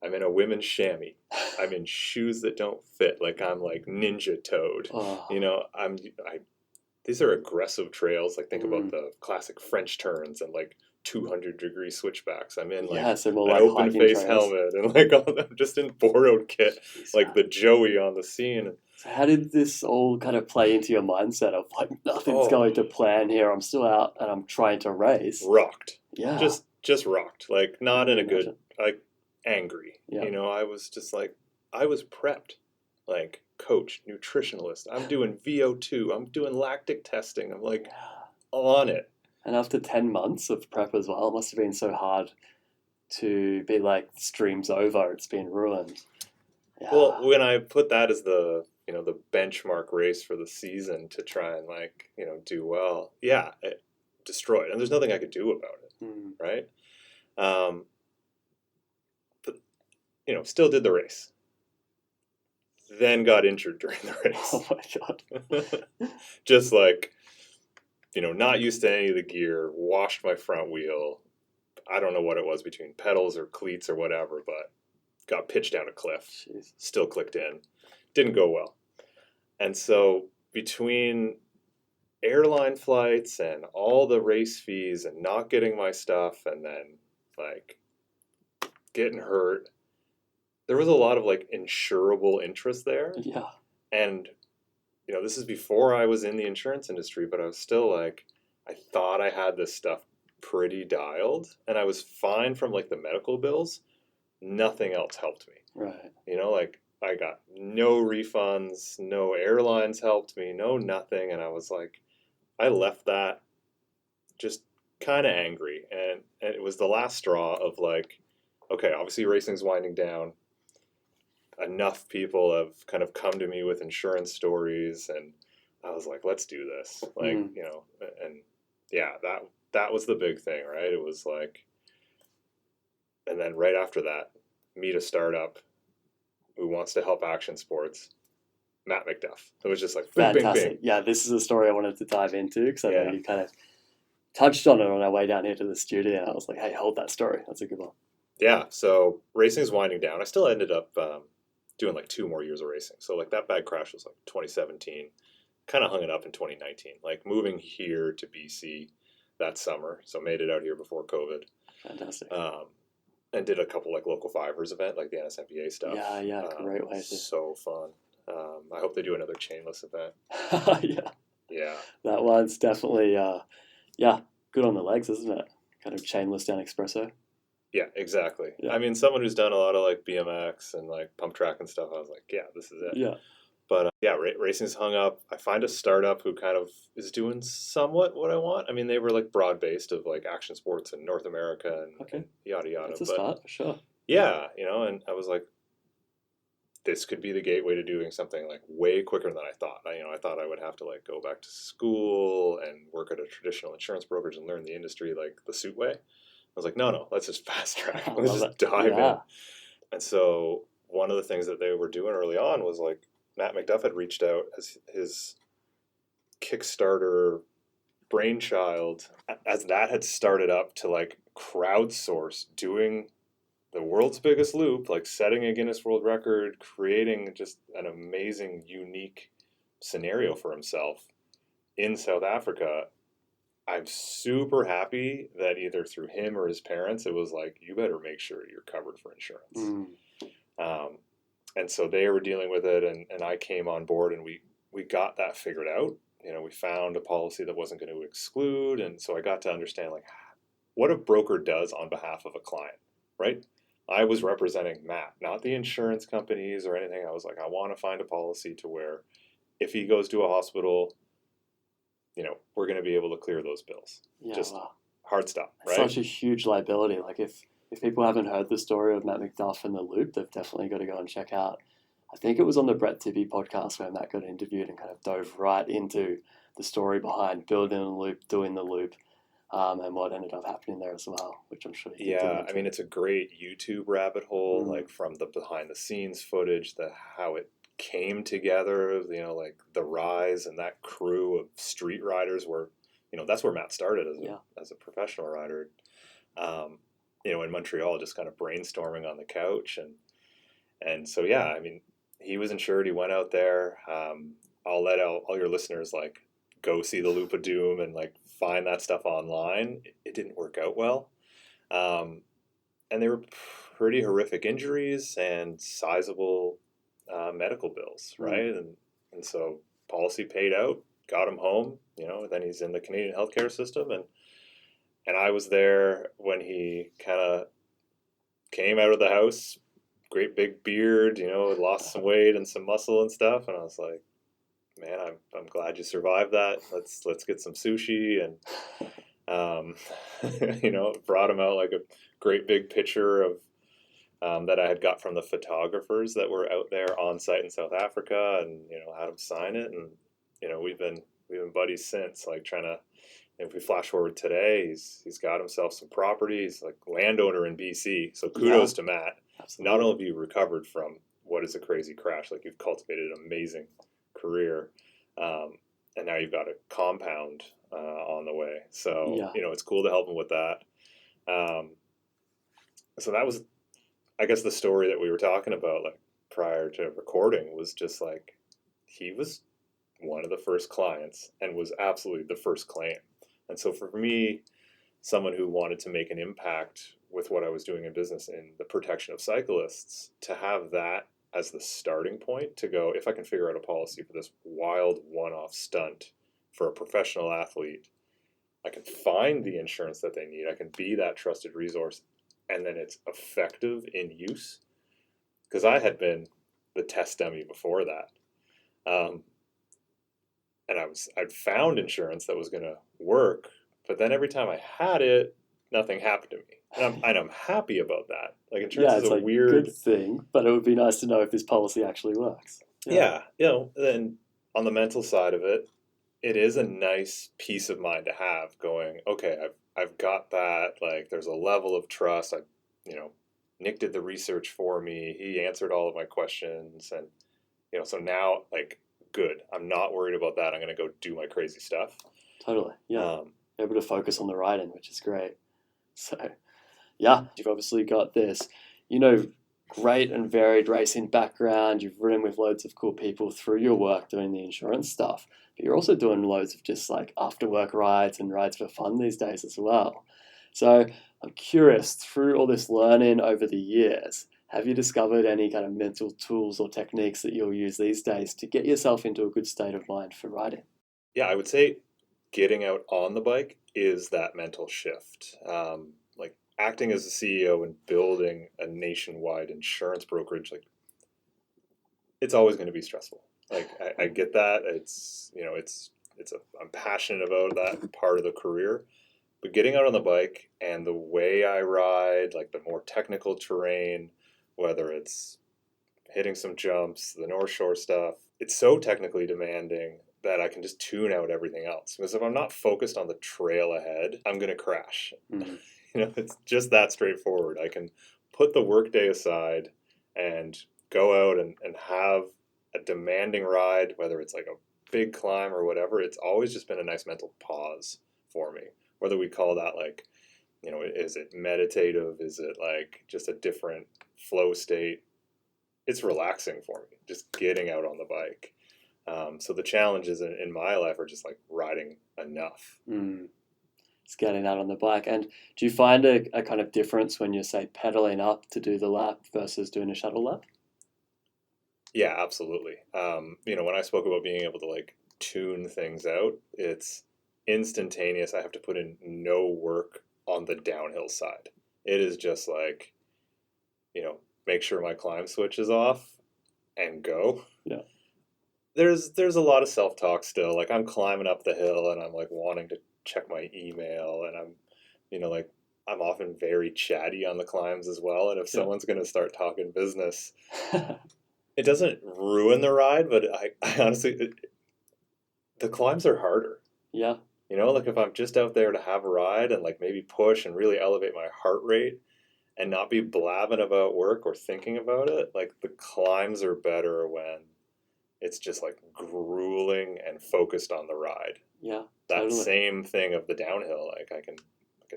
I'm in a women's chamois. I'm in shoes that don't fit. Like I'm like Ninja Toad. Oh. You know, these are aggressive trails. Like think about the classic French turns and like 200-degree switchbacks. I'm in like so more an like open hiking face trails. helmet and like I'm just in borrowed kit, Jeez, like man. the Joey on the scene. So how did this all kind of play into your mindset of like nothing's going to plan here? I'm still out and I'm trying to race. Rocked. Yeah. Just rocked. Like not in a good, Imagine. like angry. Yeah. You know, I was just like, I was prepped. Like coach, nutritionalist. I'm doing VO2. I'm doing lactic testing. I'm like on it. And after 10 months of prep as well, it must have been so hard to be like, stream's over, it's been ruined. Yeah. Well, when I put that as the, you know, the benchmark race for the season to try and like, you know, do well, yeah, it destroyed. And there's nothing I could do about it, right? But, you know, still did the race. Then got injured during the race. Oh my God. Just like, you know, not used to any of the gear, washed my front wheel. I don't know what it was between pedals or cleats or whatever, but got pitched down a cliff. Jeez. Still clicked in. Didn't go well. And so between airline flights and all the race fees and not getting my stuff and then like getting hurt, there was a lot of like insurable interest there. Yeah. And, you know, this is before I was in the insurance industry, but I was still like, I thought I had this stuff pretty dialed and I was fine from like the medical bills. Nothing else helped me. Right. You know, like I got no refunds, no airlines helped me, no nothing. And I was like, I left that just kind of angry. And it was the last straw of like, okay, obviously racing's winding down. Enough people have kind of come to me with insurance stories. And I was like, let's do this. Like, you know, and yeah, that was the big thing, right? It was like, and then right after that, meet a startup who wants to help action sports, Matt McDuff. It was just like, bing, fantastic. bing, bing. Yeah, this is a story I wanted to dive into because I know you kind of touched on it on our way down here to the studio. And I was like, hey, hold that story. That's a good one. Yeah, so racing is winding down. I still ended up doing like 2 more years of racing. So like that bad crash was like 2017. Kind of hung it up in 2019. Like moving here to BC that summer. So made it out here before COVID. Fantastic. And did a couple like local fivers event, like the NSMPA stuff. Yeah, great way to. So fun. I hope they do another chainless event. Yeah. That one's definitely, good on the legs, isn't it? Kind of chainless down espresso. Yeah, exactly. Yeah. I mean, someone who's done a lot of like BMX and like pump track and stuff, I was like, yeah, this is it. Yeah. But racing's hung up. I find a startup who kind of is doing somewhat what I want. I mean, they were like broad based of like action sports in North America and yada yada. That's a start for sure. Yeah, you know, and I was like, this could be the gateway to doing something like way quicker than I thought. I thought I would have to like go back to school and work at a traditional insurance brokerage and learn the industry like the suit way. was like, no, let's just fast track. I Let's love just it. dive in. Yeah. And so one of the things that they were doing early on was like Matt McDuff had reached out as his Kickstarter brainchild, as that had started up, to like crowdsource doing the world's biggest loop, like setting a Guinness World Record, creating just an amazing, unique scenario for himself in South Africa. I'm super happy that either through him or his parents, it was like, you better make sure you're covered for insurance. And so they were dealing with it, and I came on board, and we got that figured out. We found a policy that wasn't going to exclude, and so I got to understand like what a broker does on behalf of a client, right? I was representing Matt, not the insurance companies or anything. I was like, I want to find a policy to where if he goes to a hospital, we're going to be able to clear those bills. Yeah, Just wow. hard stop, It's right? such a huge liability. Like if people haven't heard the story of Matt McDuff and the loop, they've definitely got to go and check out. I think it was on the Brett Tibby podcast where Matt got interviewed and kind of dove right into the story behind building the loop, doing the loop, and what ended up happening there as well, which I'm sure you can dig Yeah, into. I mean, it's a great YouTube rabbit hole, like from the behind the scenes footage, how it came together, like the rise and that crew of street riders were, that's where Matt started as a professional rider. In Montreal, just kind of brainstorming on the couch, and so yeah, I mean, he was insured. He went out there. I'll let all your listeners like go see the Loop of Doom and like find that stuff online. It didn't work out well, and they were pretty horrific injuries and sizable medical bills, right? And so policy paid out, got him home. Then he's in the Canadian healthcare system, and I was there when he kind of came out of the house. Great big beard, lost some weight and some muscle and stuff, and I was like, man, I'm glad you survived that. Let's get some sushi, and brought him out like a great big picture of that I had got from the photographers that were out there on site in South Africa, and had him sign it, and we've been buddies since. Like trying to, if we flash forward today, he's got himself some property. He's like landowner in BC, so kudos to Matt. Absolutely. Not only have you recovered from what is a crazy crash, like you've cultivated an amazing career, and now you've got a compound on the way. So it's cool to help him with that. So that was, I guess, the story that we were talking about, like prior to recording, was just like he was one of the first clients and was absolutely the first claim. And so for me, someone who wanted to make an impact with what I was doing in business in the protection of cyclists, to have that as the starting point to go, if I can figure out a policy for this wild one-off stunt for a professional athlete, I can find the insurance that they need. I can be that trusted resource, and then it's effective in use. Because I had been the test dummy before that. And I'd found insurance that was going to work, but then every time I had it, nothing happened to me. And I'm happy about that. Like insurance is a like weird good thing, but it would be nice to know if this policy actually works. Yeah, then on the mental side of it, it is a nice peace of mind to have going, okay, I've got that, like there's a level of trust. Nick did the research for me. He answered all of my questions, and so now like good. I'm not worried about that. I'm going to go do my crazy stuff. Totally. Yeah. Able to focus on the riding, which is great. So, yeah, you've obviously got this, great and varied racing background. You've ridden with loads of cool people through your work doing the insurance stuff, but you're also doing loads of just like after work rides and rides for fun these days as well. So I'm curious, through all this learning over the years, have you discovered any kind of mental tools or techniques that you'll use these days to get yourself into a good state of mind for riding? Yeah, I would say getting out on the bike is that mental shift. Like acting as a CEO and building a nationwide insurance brokerage, like it's always going to be stressful. Like I get that. I'm passionate about that part of the career, but getting out on the bike and the way I ride, like the more technical terrain, whether it's hitting some jumps, the North Shore stuff, it's so technically demanding that I can just tune out everything else. Because if I'm not focused on the trail ahead, I'm going to crash. It's just that straightforward. I can put the workday aside and go out and have a demanding ride, whether it's like a big climb or whatever. It's always just been a nice mental pause for me. Whether we call that like, is it meditative? Is it like just a different flow state? It's relaxing for me, just getting out on the bike. So the challenges in my life are just like riding enough. Just getting out on the bike. And do you find a kind of difference when you say pedaling up to do the lap versus doing a shuttle lap? Yeah, absolutely. When I spoke about being able to like tune things out, it's instantaneous. I have to put in no work on the downhill side. It is just like, make sure my climb switch is off and go. Yeah. There's a lot of self-talk still. Like I'm climbing up the hill and I'm like wanting to check my email, and like I'm often very chatty on the climbs as well. And if someone's going to start talking business, it doesn't ruin the ride, but I honestly, the climbs are harder. Yeah. Like if I'm just out there to have a ride and like maybe push and really elevate my heart rate and not be blabbing about work or thinking about it, like the climbs are better when it's just like grueling and focused on the ride. Yeah. That Totally. same thing of the downhill, like I can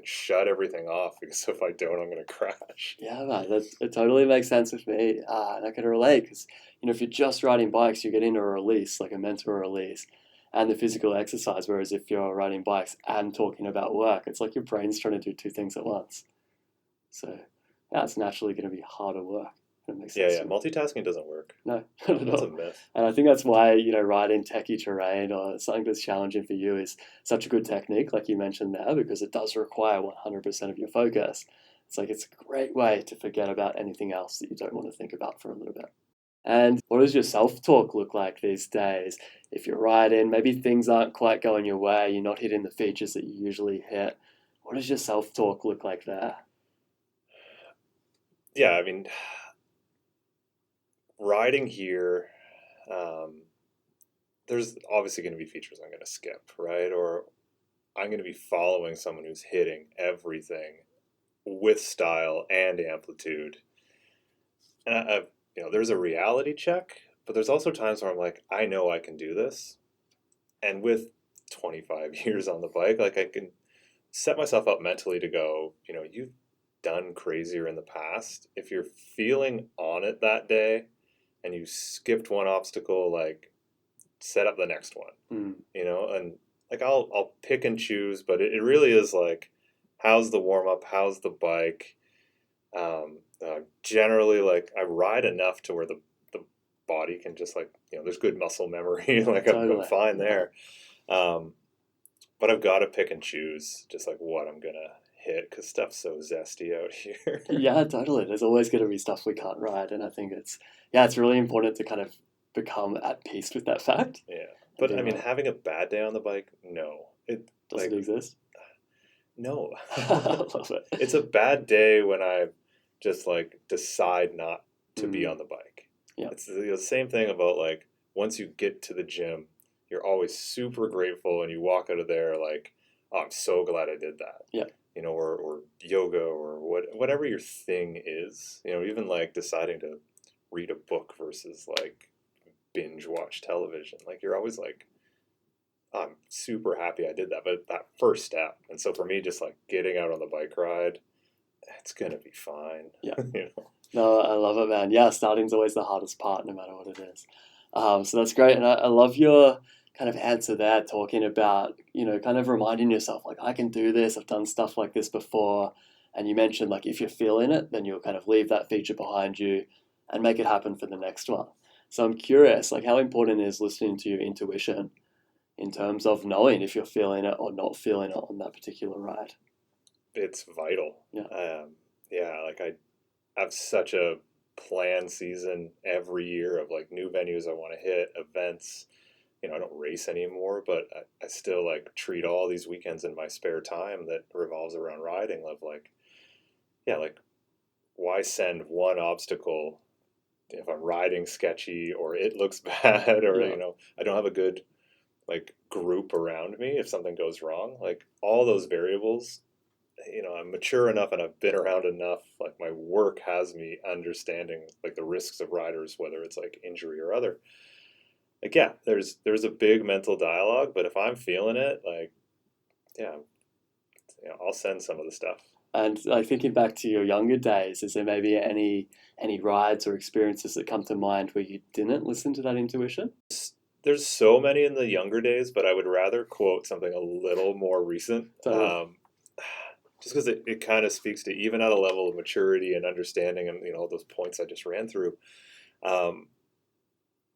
shut everything off, because if I don't, I'm going to crash. Yeah, man, it totally makes sense with me. And I can relate because, if you're just riding bikes, you get into a release, like a mental release, and the physical exercise. Whereas if you're riding bikes and talking about work, it's like your brain's trying to do two things at once. So, yeah, it's naturally going to be harder work. It makes sense. Yeah, multitasking doesn't work. No, not at That's all. a myth. And I think that's why, riding techie terrain or something that's challenging for you is such a good technique, like you mentioned there, because it does require 100% of your focus. It's like it's a great way to forget about anything else that you don't want to think about for a little bit. And what does your self-talk look like these days? If you're riding, maybe things aren't quite going your way, you're not hitting the features that you usually hit. What does your self-talk look like there? Yeah, I mean, riding here, there's obviously going to be features I'm going to skip, right? Or I'm going to be following someone who's hitting everything with style and amplitude. And there's a reality check, but there's also times where I'm like, I know I can do this. And with 25 years on the bike, like I can set myself up mentally to go, you've done crazier in the past. If you're feeling on it that day and you skipped one obstacle, like set up the next one, and like I'll pick and choose, but it really is like, how's the warm up? How's the bike? Generally, like I ride enough to where the body can just like, there's good muscle memory. Like I'm fine there. But I've got to pick and choose just like what I'm going to hit, because stuff's so zesty out here. Yeah, totally. There's always going to be stuff we can't ride. And I think it's really important to kind of become at peace with that fact. Yeah. But I mean, having a bad day on the bike, no. Does it exist? No. I love it. It's a bad day when I just like decide not to be on the bike. Yeah. It's the same thing about like once you get to the gym, you're always super grateful and you walk out of there like, oh, I'm so glad I did that. Yeah. Or yoga or whatever your thing is. Even like deciding to read a book versus like binge watch television. Like you're always like, I'm super happy I did that, but that first step. And so for me, just like getting out on the bike ride, it's gonna be fine. Yeah. No, I love it, man. Yeah, starting's always the hardest part, no matter what it is. So that's great, and I love your kind of answer there, talking about kind of reminding yourself like I can do this. I've done stuff like this before, and you mentioned like if you're feeling it, then you'll kind of leave that feature behind you and make it happen for the next one. So I'm curious, like how important is listening to your intuition in terms of knowing if you're feeling it or not feeling it on that particular ride? It's vital. Yeah. Like I have such a planned season every year of like new venues I want to hit, events. I don't race anymore, but I still like treat all these weekends in my spare time that revolves around riding. Of like, like why send one obstacle if I'm riding sketchy or it looks bad or I don't have a good like group around me if something goes wrong. Like all those variables I'm mature enough and I've been around enough. Like my work has me understanding like the risks of riders, whether it's like injury or other. Like yeah, there's a big mental dialogue, but if I'm feeling it, like yeah, I'll send some of the stuff. And like thinking back to your younger days, is there maybe any rides or experiences that come to mind where you didn't listen to that intuition? There's so many in the younger days, but I would rather quote something a little more recent. Totally. Just because it kind of speaks to even at a level of maturity and understanding and all those points I just ran through. Um,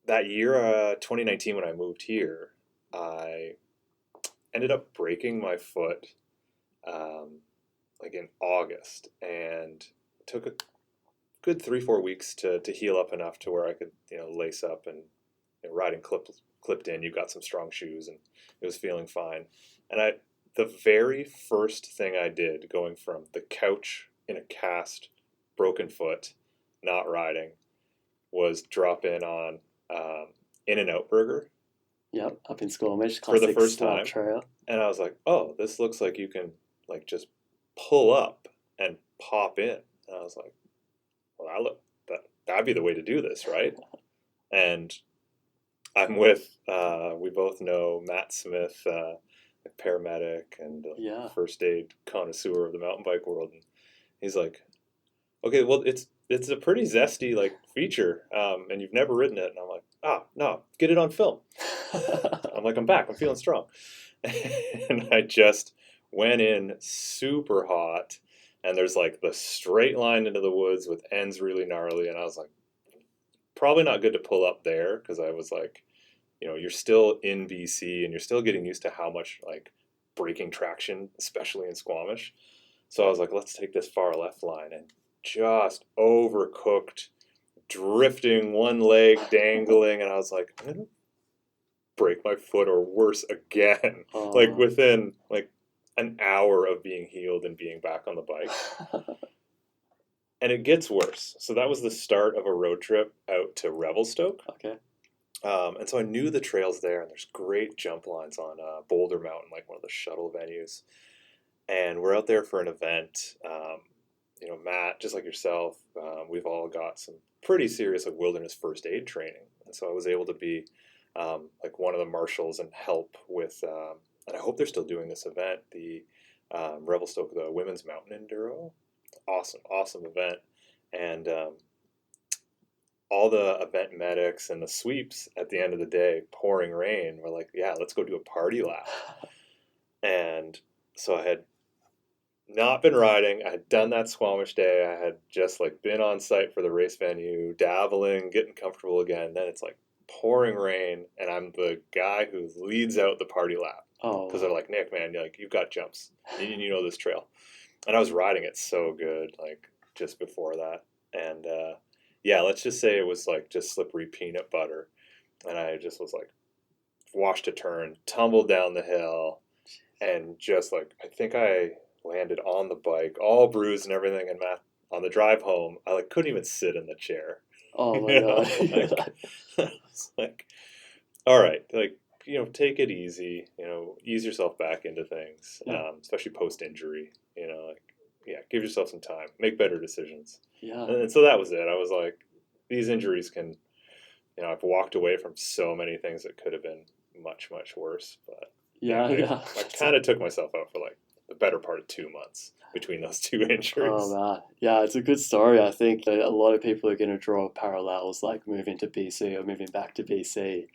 that year, 2019, when I moved here, I ended up breaking my foot like in August, and it took a good 3-4 weeks to heal up enough to where I could lace up and riding clipped in. You got some strong shoes, and it was feeling fine. And the very first thing I did, going from the couch in a cast, broken foot, not riding, was drop in on In-N-Out Burger Yep, up in Squamish, for the classic first slab time, trail. and I was like, "Oh, this looks like you can like just pull up and pop in." And I was like, "Well, that'd be the way to do this, right?" And I'm with we both know Matt Smith, a paramedic and Yeah. first aid connoisseur of the mountain bike world, and he's like, "Okay, well, it's a pretty zesty like feature, and you've never ridden it." And I'm like, "Ah, no, get it on film." I'm like, "I'm back. I'm feeling strong." And I just went in super hot, and there's like the straight line into the woods with ends really gnarly, and I was like, probably not good to pull up there because I was like, you're still in BC and you're still getting used to how much like braking traction, especially in Squamish. So I was like, let's take this far left line, and just overcooked, drifting, one leg dangling, and I was like, I'm gonna break my foot or worse again. Like Oh. within like an hour of being healed and being back on the bike. And it gets worse. So that was the start of a road trip out to Revelstoke. Okay. And so I knew the trails there, and there's great jump lines on Boulder Mountain, like one of the shuttle venues. And we're out there for an event. Matt, just like yourself, we've all got some pretty serious like wilderness first aid training, and so I was able to be like one of the marshals and help with. And I hope they're still doing this event, the Revelstoke, the Women's Mountain Enduro. Awesome, awesome event, and all the event medics and the sweeps at the end of the day, pouring rain, were like, "Yeah, let's go do a party lap." And so I had not been riding. I had done that Squamish day. I had just like been on site for the race venue, dabbling, getting comfortable again. Then it's like pouring rain, and I'm the guy who leads out the party lap Oh, because they're like, "Nick, man, you've got jumps. You know this trail." And I was riding it so good, like just before that, and yeah, let's just say it was like just slippery peanut butter, and I just was like washed a turn, tumbled down the hill, and just like I think I landed on the bike, all bruised and everything. And Matt, on the drive home, I like couldn't even sit in the chair. oh my You know, God. like it's like, all right, like take it easy. Ease yourself back into things, Yeah. especially post injury. Like yeah, give yourself some time, make better decisions. Yeah. And so that was it. I was like, these injuries can, I've walked away from so many things that could have been much, much worse. But yeah, Yeah. Yeah. I kind of took myself out for like the better part of 2 months between those two Oh injuries. man, yeah, it's a good story. I think that a lot of people are going to draw parallels, like moving to BC or moving back to BC,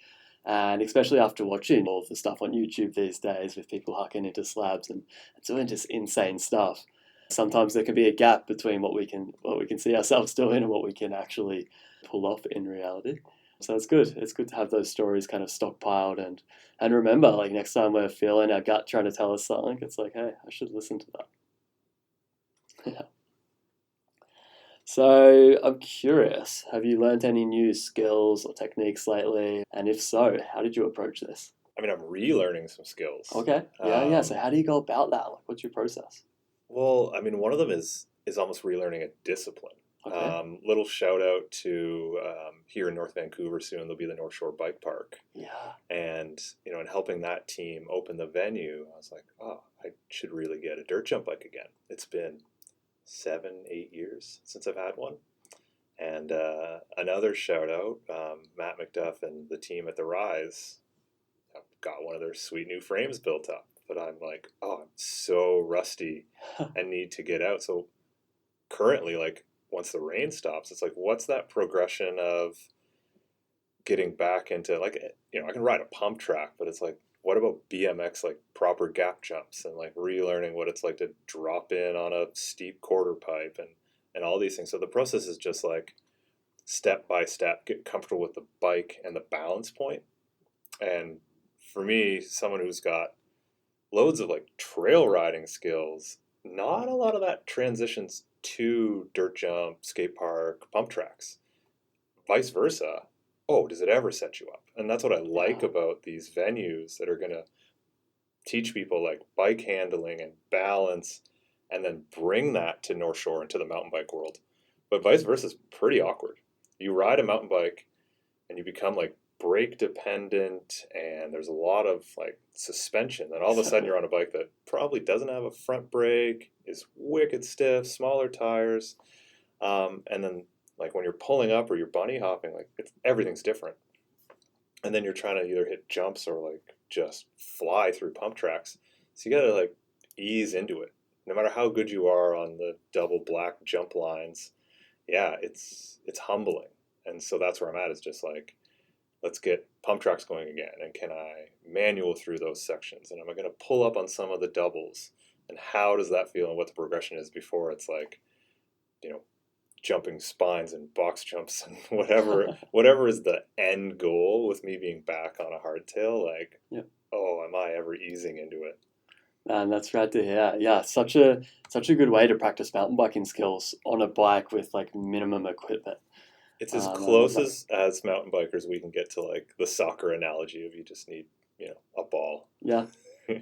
and especially after watching all of the stuff on YouTube these days with people hacking into slabs and doing just insane stuff. Sometimes there can be a gap between what we can see ourselves doing and what we can actually pull off in reality. So it's good. It's good to have those stories kind of stockpiled and remember, like next time we're feeling our gut trying to tell us something, it's like, hey, I should listen to that. Yeah. So I'm curious, have you learned any new skills or techniques lately? And if so, how did you approach this? I mean, I'm relearning some skills. Okay. Yeah. So how do you go about that? Like, what's your process? Well, I mean, one of them is almost relearning a discipline. Okay. Little shout out to here in North Vancouver soon, there'll be the North Shore Bike Park. Yeah. And, in helping that team open the venue, I was like, oh, I should really get a dirt jump bike again. It's been 7, 8 years since I've had one. And another shout out, Matt McDuff and the team at the Rise have got one of their sweet new frames built up. But I'm like, oh, I'm so rusty and need to get out. So currently, like, once the rain stops, it's like, what's that progression of getting back into, like, I can ride a pump track, but it's like, what about BMX, like proper gap jumps and like relearning what it's like to drop in on a steep quarter pipe and all these things. So the process is just like step by step, get comfortable with the bike and the balance point. And for me, someone who's got loads of like trail riding skills, not a lot of that transitions to dirt jump, skate park, pump tracks. Vice versa. Oh, does it ever set you up? And that's what I like Yeah. about these venues that are going to teach people like bike handling and balance and then bring that to North Shore into the mountain bike world. But vice versa is pretty awkward. You ride a mountain bike and you become like brake dependent and there's a lot of like suspension. Then all of a sudden you're on a bike that probably doesn't have a front brake, is wicked stiff, smaller tires. And then like when you're pulling up or you're bunny hopping, like everything's different. And then you're trying to either hit jumps or like just fly through pump tracks. So you got to like ease into it. No matter how good you are on the double black jump lines, yeah, it's humbling. And so that's where I'm at, is just like, let's get pump tracks going again. And can I manual through those sections? And am I going to pull up on some of the doubles? And how does that feel and what the progression is before it's like, you know, jumping spines and box jumps and whatever is the end goal with me being back on a hardtail, like, Yeah. oh, am I ever easing into it? Man, that's right to hear. Yeah, such a good way to practice mountain biking skills on a bike with like minimum equipment. It's as I love close that. as mountain bikers we can get to like the soccer analogy of you just need, a ball. Yeah,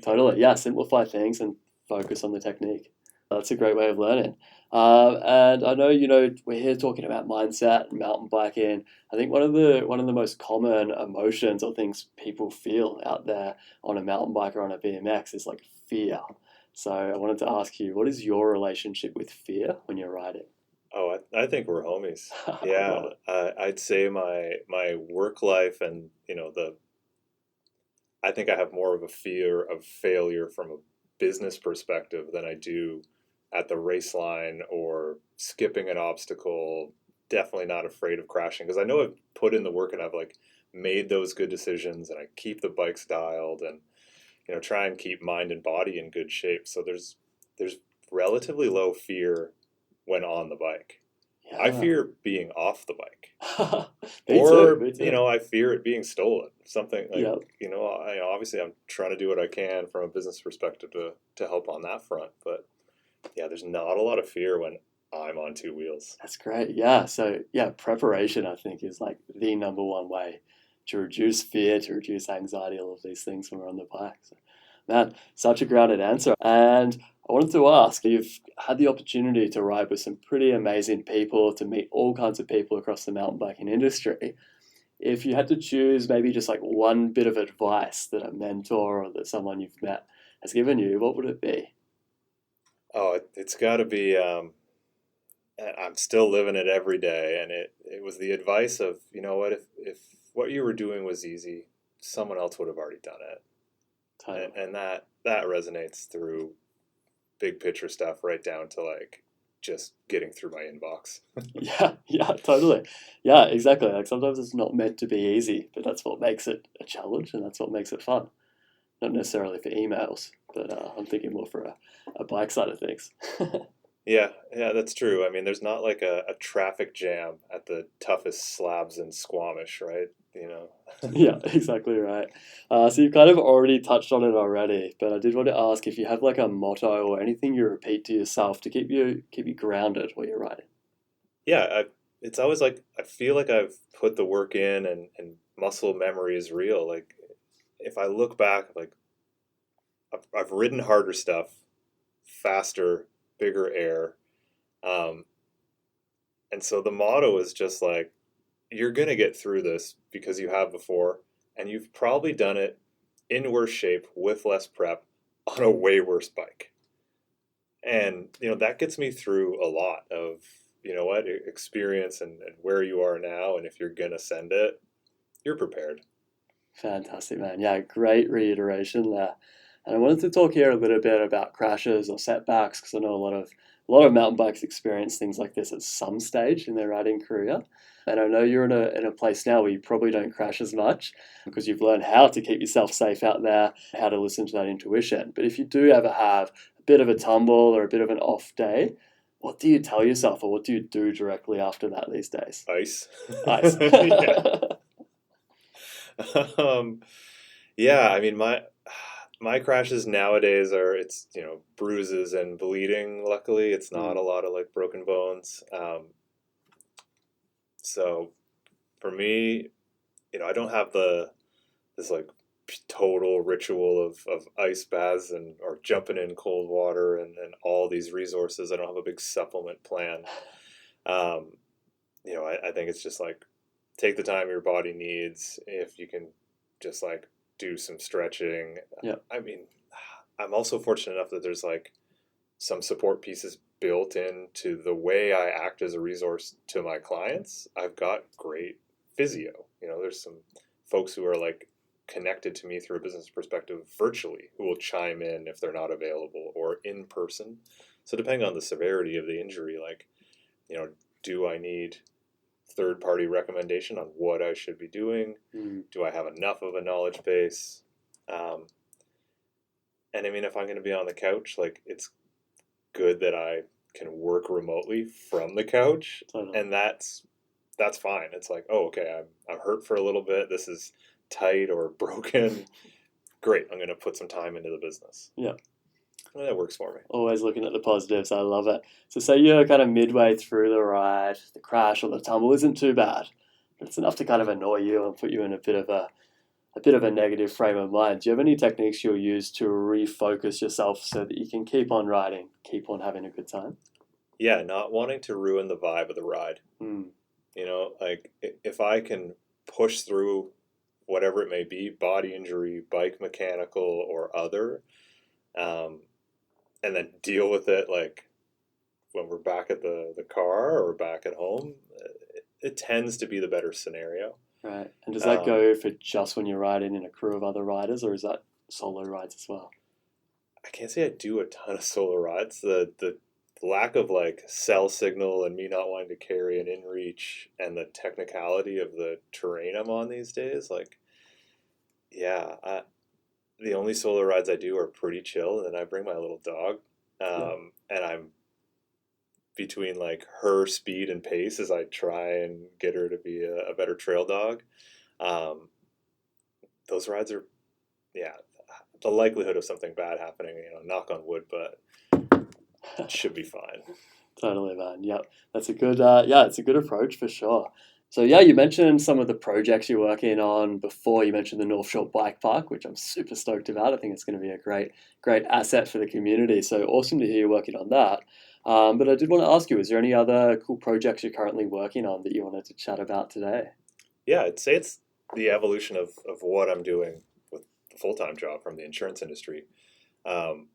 totally. Yeah, simplify things and focus on the technique. That's a great way of learning. And I know, we're here talking about mindset and mountain biking. I think one of the most common emotions or things people feel out there on a mountain bike or on a BMX is like fear. So I wanted to ask you, what is your relationship with fear when you're riding? Oh, I think we're homies. I love Yeah, it. I'd say my work life and the I think I have more of a fear of failure from a business perspective than I do at the race line or skipping an obstacle. Definitely not afraid of crashing because I know I've put in the work and I've like made those good decisions and I keep the bikes dialed and try and keep mind and body in good shape. So there's relatively low fear when on the bike. I Yeah. fear being off the bike. Me too. Or, Me too. I fear it being stolen. Something like, Yeah. I obviously I'm trying to do what I can from a business perspective to help on that front. But yeah, there's not a lot of fear when I'm on two wheels. That's great. Yeah. So, yeah, preparation, I think, is like the number one way to reduce fear, to reduce anxiety, all of these things when we're on the bike. So, man, such a grounded answer. And I wanted to ask, you've had the opportunity to ride with some pretty amazing people, to meet all kinds of people across the mountain biking industry. If you had to choose maybe just like one bit of advice that a mentor or that someone you've met has given you, what would it be? Oh, it's got to be. And I'm still living it every day, and it was the advice of, what, if what you were doing was easy, someone else would have already done it, and Totally. and that resonates through big picture stuff right down to like just getting through my inbox. Yeah, yeah, totally. Yeah, exactly. Like sometimes it's not meant to be easy, but that's what makes it a challenge and that's what makes it fun. Not necessarily for emails, but I'm thinking more for a bike side of things. Yeah, yeah, that's true. I mean, there's not like a traffic jam at the toughest slabs in Squamish, right? You know. Yeah, exactly right. So you've kind of already touched on it already, but I did want to ask if you have like a motto or anything you repeat to yourself to keep you grounded while you're riding. Yeah, it's always like I feel like I've put the work in and muscle memory is real. Like if I look back, like I've ridden harder stuff, faster, bigger air. Um, And so the motto is just like, you're going to get through this because you have before, and you've probably done it in worse shape with less prep on a way worse bike. And, that gets me through a lot of, experience and where you are now. And if you're going to send it, you're prepared. Fantastic, man. Yeah, great reiteration there. And I wanted to talk here a little bit about crashes or setbacks because I know a lot of mountain bikes experience things like this at some stage in their riding career. And I know you're in a place now where you probably don't crash as much because you've learned how to keep yourself safe out there, how to listen to that intuition. But if you do ever have a bit of a tumble or a bit of an off day, what do you tell yourself or what do you do directly after that these days? Ice. Ice. um, yeah, I mean, my crashes nowadays are, it's, bruises and bleeding. Luckily, it's not a lot of like broken bones. So for me, I don't have this like total ritual of ice baths or jumping in cold water and all these resources. I don't have a big supplement plan. Um, I think it's just like take the time your body needs. If you can just like do some stretching. Yeah. I mean, I'm also fortunate enough that there's like some support pieces built into the way I act as a resource to my clients. I've got great physio. There's some folks who are like connected to me through a business perspective virtually who will chime in if they're not available or in person. So depending on the severity of the injury, like, do I need third party recommendation on what I should be doing? Do I have enough of a knowledge base? And I mean, if I'm going to be on the couch, like it's good that I can work remotely from the couch, and that's fine. It's like, oh, okay, I'm hurt for a little bit. This is tight or broken. Great, I'm going to put some time into the business. Yeah. And that works for me. Always looking at the positives. I love it. So say you're kind of midway through the ride, the crash or the tumble isn't too bad, but it's enough to kind of annoy you and put you in a bit of a negative frame of mind. Do you have any techniques you'll use to refocus yourself so that you can keep on riding, keep on having a good time? Yeah, not wanting to ruin the vibe of the ride. Like if I can push through whatever it may be, body injury, bike mechanical or other, and then deal with it like when we're back at the car or back at home, it tends to be the better scenario. Right. And does that go for just when you're riding in a crew of other riders, or is that solo rides as well? I can't say I do a ton of solo rides. The lack of like cell signal and me not wanting to carry an inReach and the technicality of the terrain I'm on these days, like, yeah, the only solo rides I do are pretty chill, and then I bring my little dog, and I'm between like her speed and pace as I try and get her to be a better trail dog. Those rides are, yeah, the likelihood of something bad happening, knock on wood, but it should be fine. Totally, man. Yep. That's a good, it's a good approach for sure. So yeah, you mentioned some of the projects you're working on before. You mentioned the North Shore Bike Park, which I'm super stoked about. I think it's going to be a great asset for the community. So awesome to hear you're working on that. But I did want to ask you, is there any other cool projects you're currently working on that you wanted to chat about today? Yeah, I'd say it's the evolution of what I'm doing with the full-time job from the insurance industry. There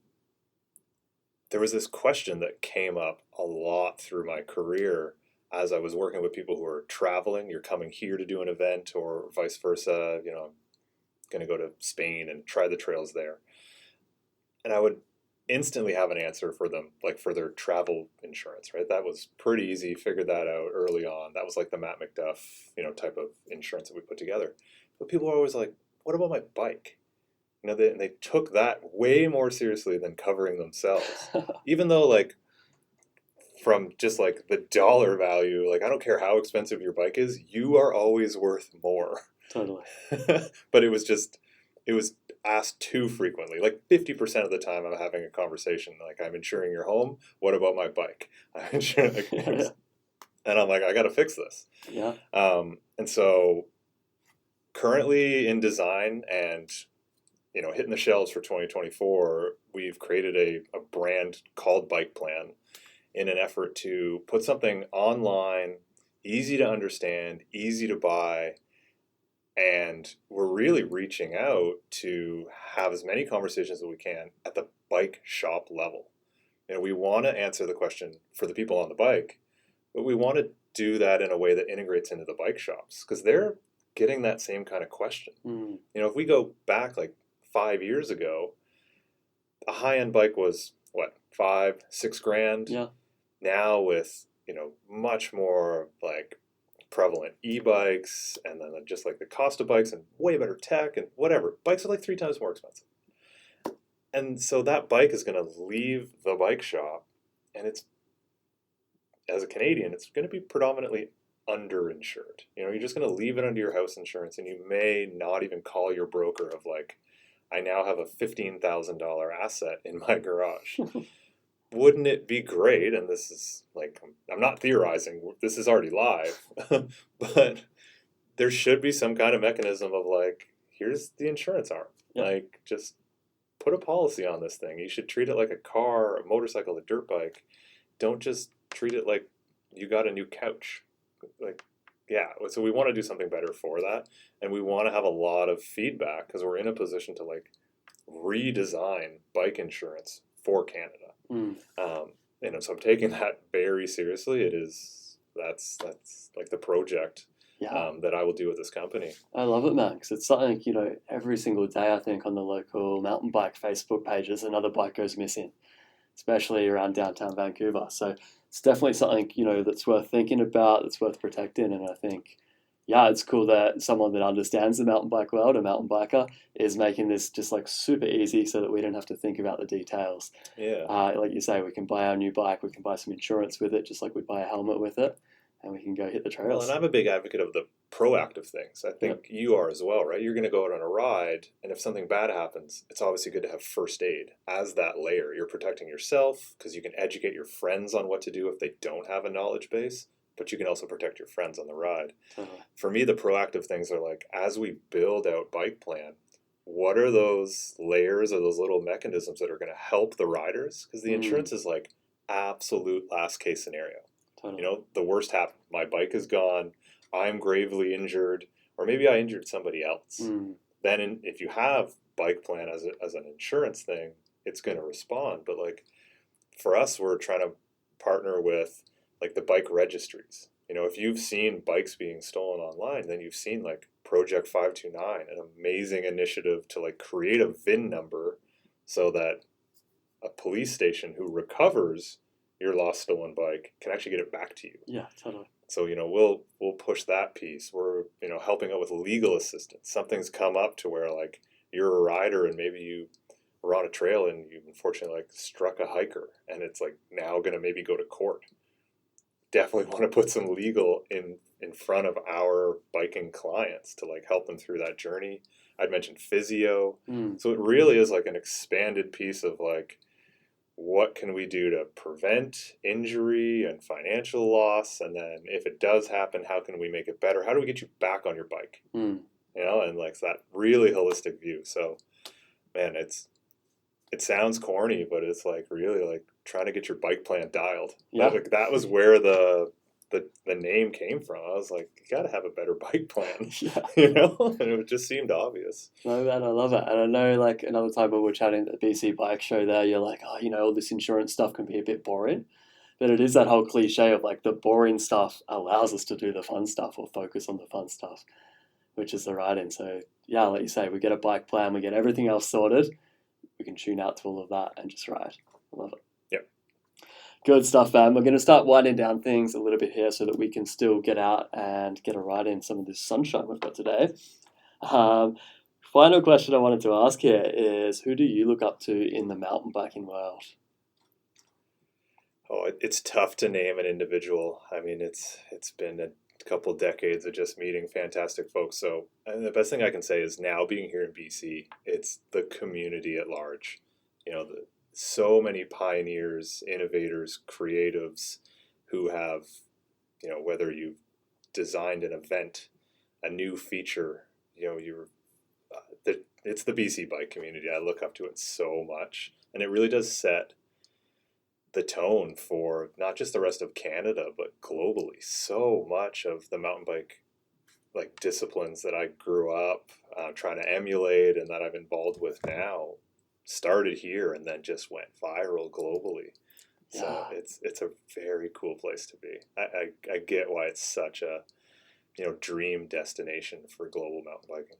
was this question that came up a lot through my career as I was working with people who are traveling. You're coming here to do an event or vice versa, going to go to Spain and try the trails there. And I would instantly have an answer for them, like for their travel insurance, right? That was pretty easy. Figured that out early on. That was like the Matt McDuff, type of insurance that we put together. But people were always like, what about my bike? They took that way more seriously than covering themselves. Even though, like, from just like the dollar value, like, I don't care how expensive your bike is, you are always worth more. Totally. But it was asked too frequently. Like 50% of the time I'm having a conversation, like, I'm insuring your home. What about my bike? I'm insuring, and I'm like, I got to fix this. Yeah. And so currently in design and hitting the shelves for 2024, we've created a brand called Bike Plan. in an effort to put something online, easy to understand, easy to buy. And we're really reaching out to have as many conversations as we can at the bike shop level. We want to answer the question for the people on the bike, but we want to do that in a way that integrates into the bike shops because they're getting that same kind of question. If we go back like 5 years ago, a high-end bike was what, 5-6 grand? Yeah. Now with, much more like prevalent e-bikes and then just like the cost of bikes and way better tech and whatever, bikes are like 3 times more expensive. And so that bike is going to leave the bike shop, and it's, as a Canadian, it's going to be predominantly underinsured. You're just going to leave it under your house insurance, and you may not even call your broker of like, I now have a $15,000 asset in my garage. Wouldn't it be great? And this is like, I'm not theorizing, this is already live, but there should be some kind of mechanism of like, here's the insurance arm. Yeah. Like, just put a policy on this thing. You should treat it like a car, a motorcycle, a dirt bike. Don't just treat it like you got a new couch. Like, yeah. So we want to do something better for that. And we want to have a lot of feedback because we're in a position to like redesign bike insurance for Canada. So I'm taking that very seriously. That's like the project that I will do with this company. I love it, man, because it's something, every single day I think on the local mountain bike Facebook pages another bike goes missing, especially around downtown Vancouver. So it's definitely something, that's worth thinking about, that's worth protecting. And I think, it's cool that someone that understands the mountain bike world, a mountain biker, is making this just like super easy so that we don't have to think about the details. Yeah. Like you say, we can buy our new bike, we can buy some insurance with it, just like we'd buy a helmet with it, and we can go hit the trails. Well, and I'm a big advocate of the proactive things. I think you are as well, right? You're going to go out on a ride, and if something bad happens, it's obviously good to have first aid as that layer. You're protecting yourself because you can educate your friends on what to do if they don't have a knowledge base, but you can also protect your friends on the ride. For me, the proactive things are like, as we build out Bike Plan, what are those layers or those little mechanisms that are going to help the riders? Because the insurance is like absolute last case scenario. The worst happened. My bike is gone. I'm gravely injured, or maybe I injured somebody else. Then if you have Bike Plan as an insurance thing, it's going to respond. But like for us, we're trying to partner with like the bike registries. If you've seen bikes being stolen online, then you've seen like Project 529, an amazing initiative to like create a VIN number so that a police station who recovers your lost stolen bike can actually get it back to you. Yeah, totally. So, we'll push that piece. We're, helping out with legal assistance. Something's come up to where like you're a rider and maybe you were on a trail and you unfortunately like struck a hiker and it's like now going to maybe go to court. Definitely want to put some legal in front of our biking clients to like help them through that journey. I'd mentioned physio. So it really is like an expanded piece of like, what can we do to prevent injury and financial loss? And then if it does happen, how can we make it better? How do we get you back on your bike? And like that really holistic view. So, man, it sounds corny, but it's like really like trying to get your bike plan dialed. Yeah. That was where the name came from. I was like, you got to have a better bike plan, and it just seemed obvious. No, man, I love it. And I know like another time when we were chatting at the BC bike show there, you're like, all this insurance stuff can be a bit boring. But it is that whole cliche of like the boring stuff allows us to do the fun stuff or focus on the fun stuff, which is the riding. So like you say, we get a bike plan, we get everything else sorted. We can tune out to all of that and just ride. I love it. Yep. Good stuff, man. We're going to start winding down things a little bit here so that we can still get out and get a ride in some of this sunshine we've got today. Final question I wanted to ask here is, who do you look up to in the mountain biking world? Oh, it's tough to name an individual. I mean, it's been a couple decades of just meeting fantastic folks. So the best thing I can say is now being here in BC, it's the community at large. So many pioneers, innovators, creatives who have, whether you've designed an event, a new feature, it's the BC bike community. I look up to it so much. And it really does set the tone for not just the rest of Canada, but globally. So much of the mountain bike like disciplines that I grew up trying to emulate and that I'm involved with now started here and then just went viral globally. So Yeah. it's a very cool place to be. I get why it's such a dream destination for global mountain biking.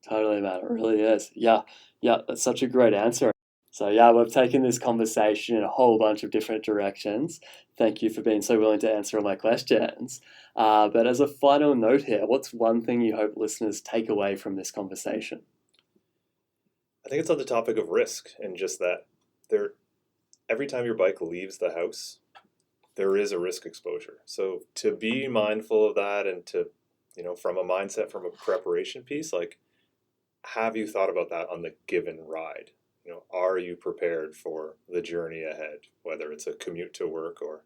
Totally, man. It really is. Yeah. Yeah. That's such a great answer. So, yeah, we've taken this conversation in a whole bunch of different directions. Thank you for being so willing to answer all my questions. But as a final note here, what's one thing you hope listeners take away from this conversation? I think it's on the topic of risk and just that there every time your bike leaves the house, there is a risk exposure. So to be mindful of that and to, from a mindset, from a preparation piece, like have you thought about that on the given ride? Are you prepared for the journey ahead, whether it's a commute to work or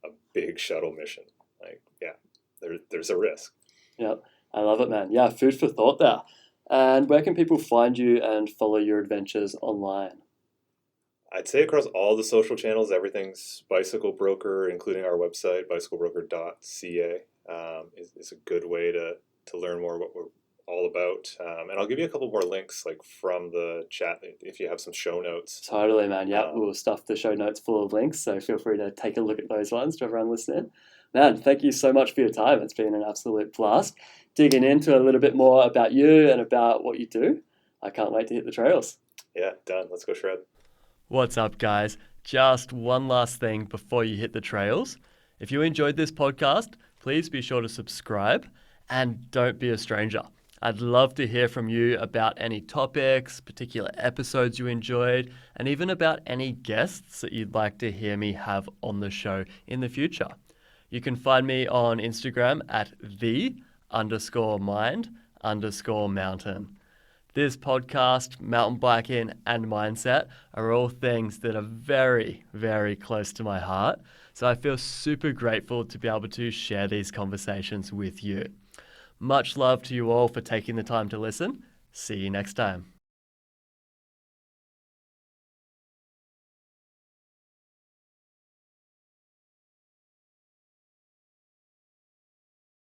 a big shuttle mission? Like, yeah, there's a risk. Yeah, I love it, man. Yeah, food for thought there. And where can people find you and follow your adventures online? I'd say across all the social channels, everything's Bicycle Broker, including our website, bicyclebroker.ca, is a good way to learn more what we're all about. And I'll give you a couple more links like from the chat if you have some show notes. Totally, man. Yeah, we'll stuff the show notes full of links, so feel free to take a look at those ones to everyone listening. Man, thank you so much for your time. It's been an absolute blast digging into a little bit more about you and about what you do. I can't wait to hit the trails. Yeah, done. Let's go shred. What's up, guys? Just one last thing before you hit the trails. If you enjoyed this podcast, please be sure to subscribe and don't be a stranger. I'd love to hear from you about any topics, particular episodes you enjoyed, and even about any guests that you'd like to hear me have on the show in the future. You can find me on Instagram at the_mind_mountain. This podcast, mountain biking, and mindset are all things that are very, very close to my heart. So I feel super grateful to be able to share these conversations with you. Much love to you all for taking the time to listen. See you next time.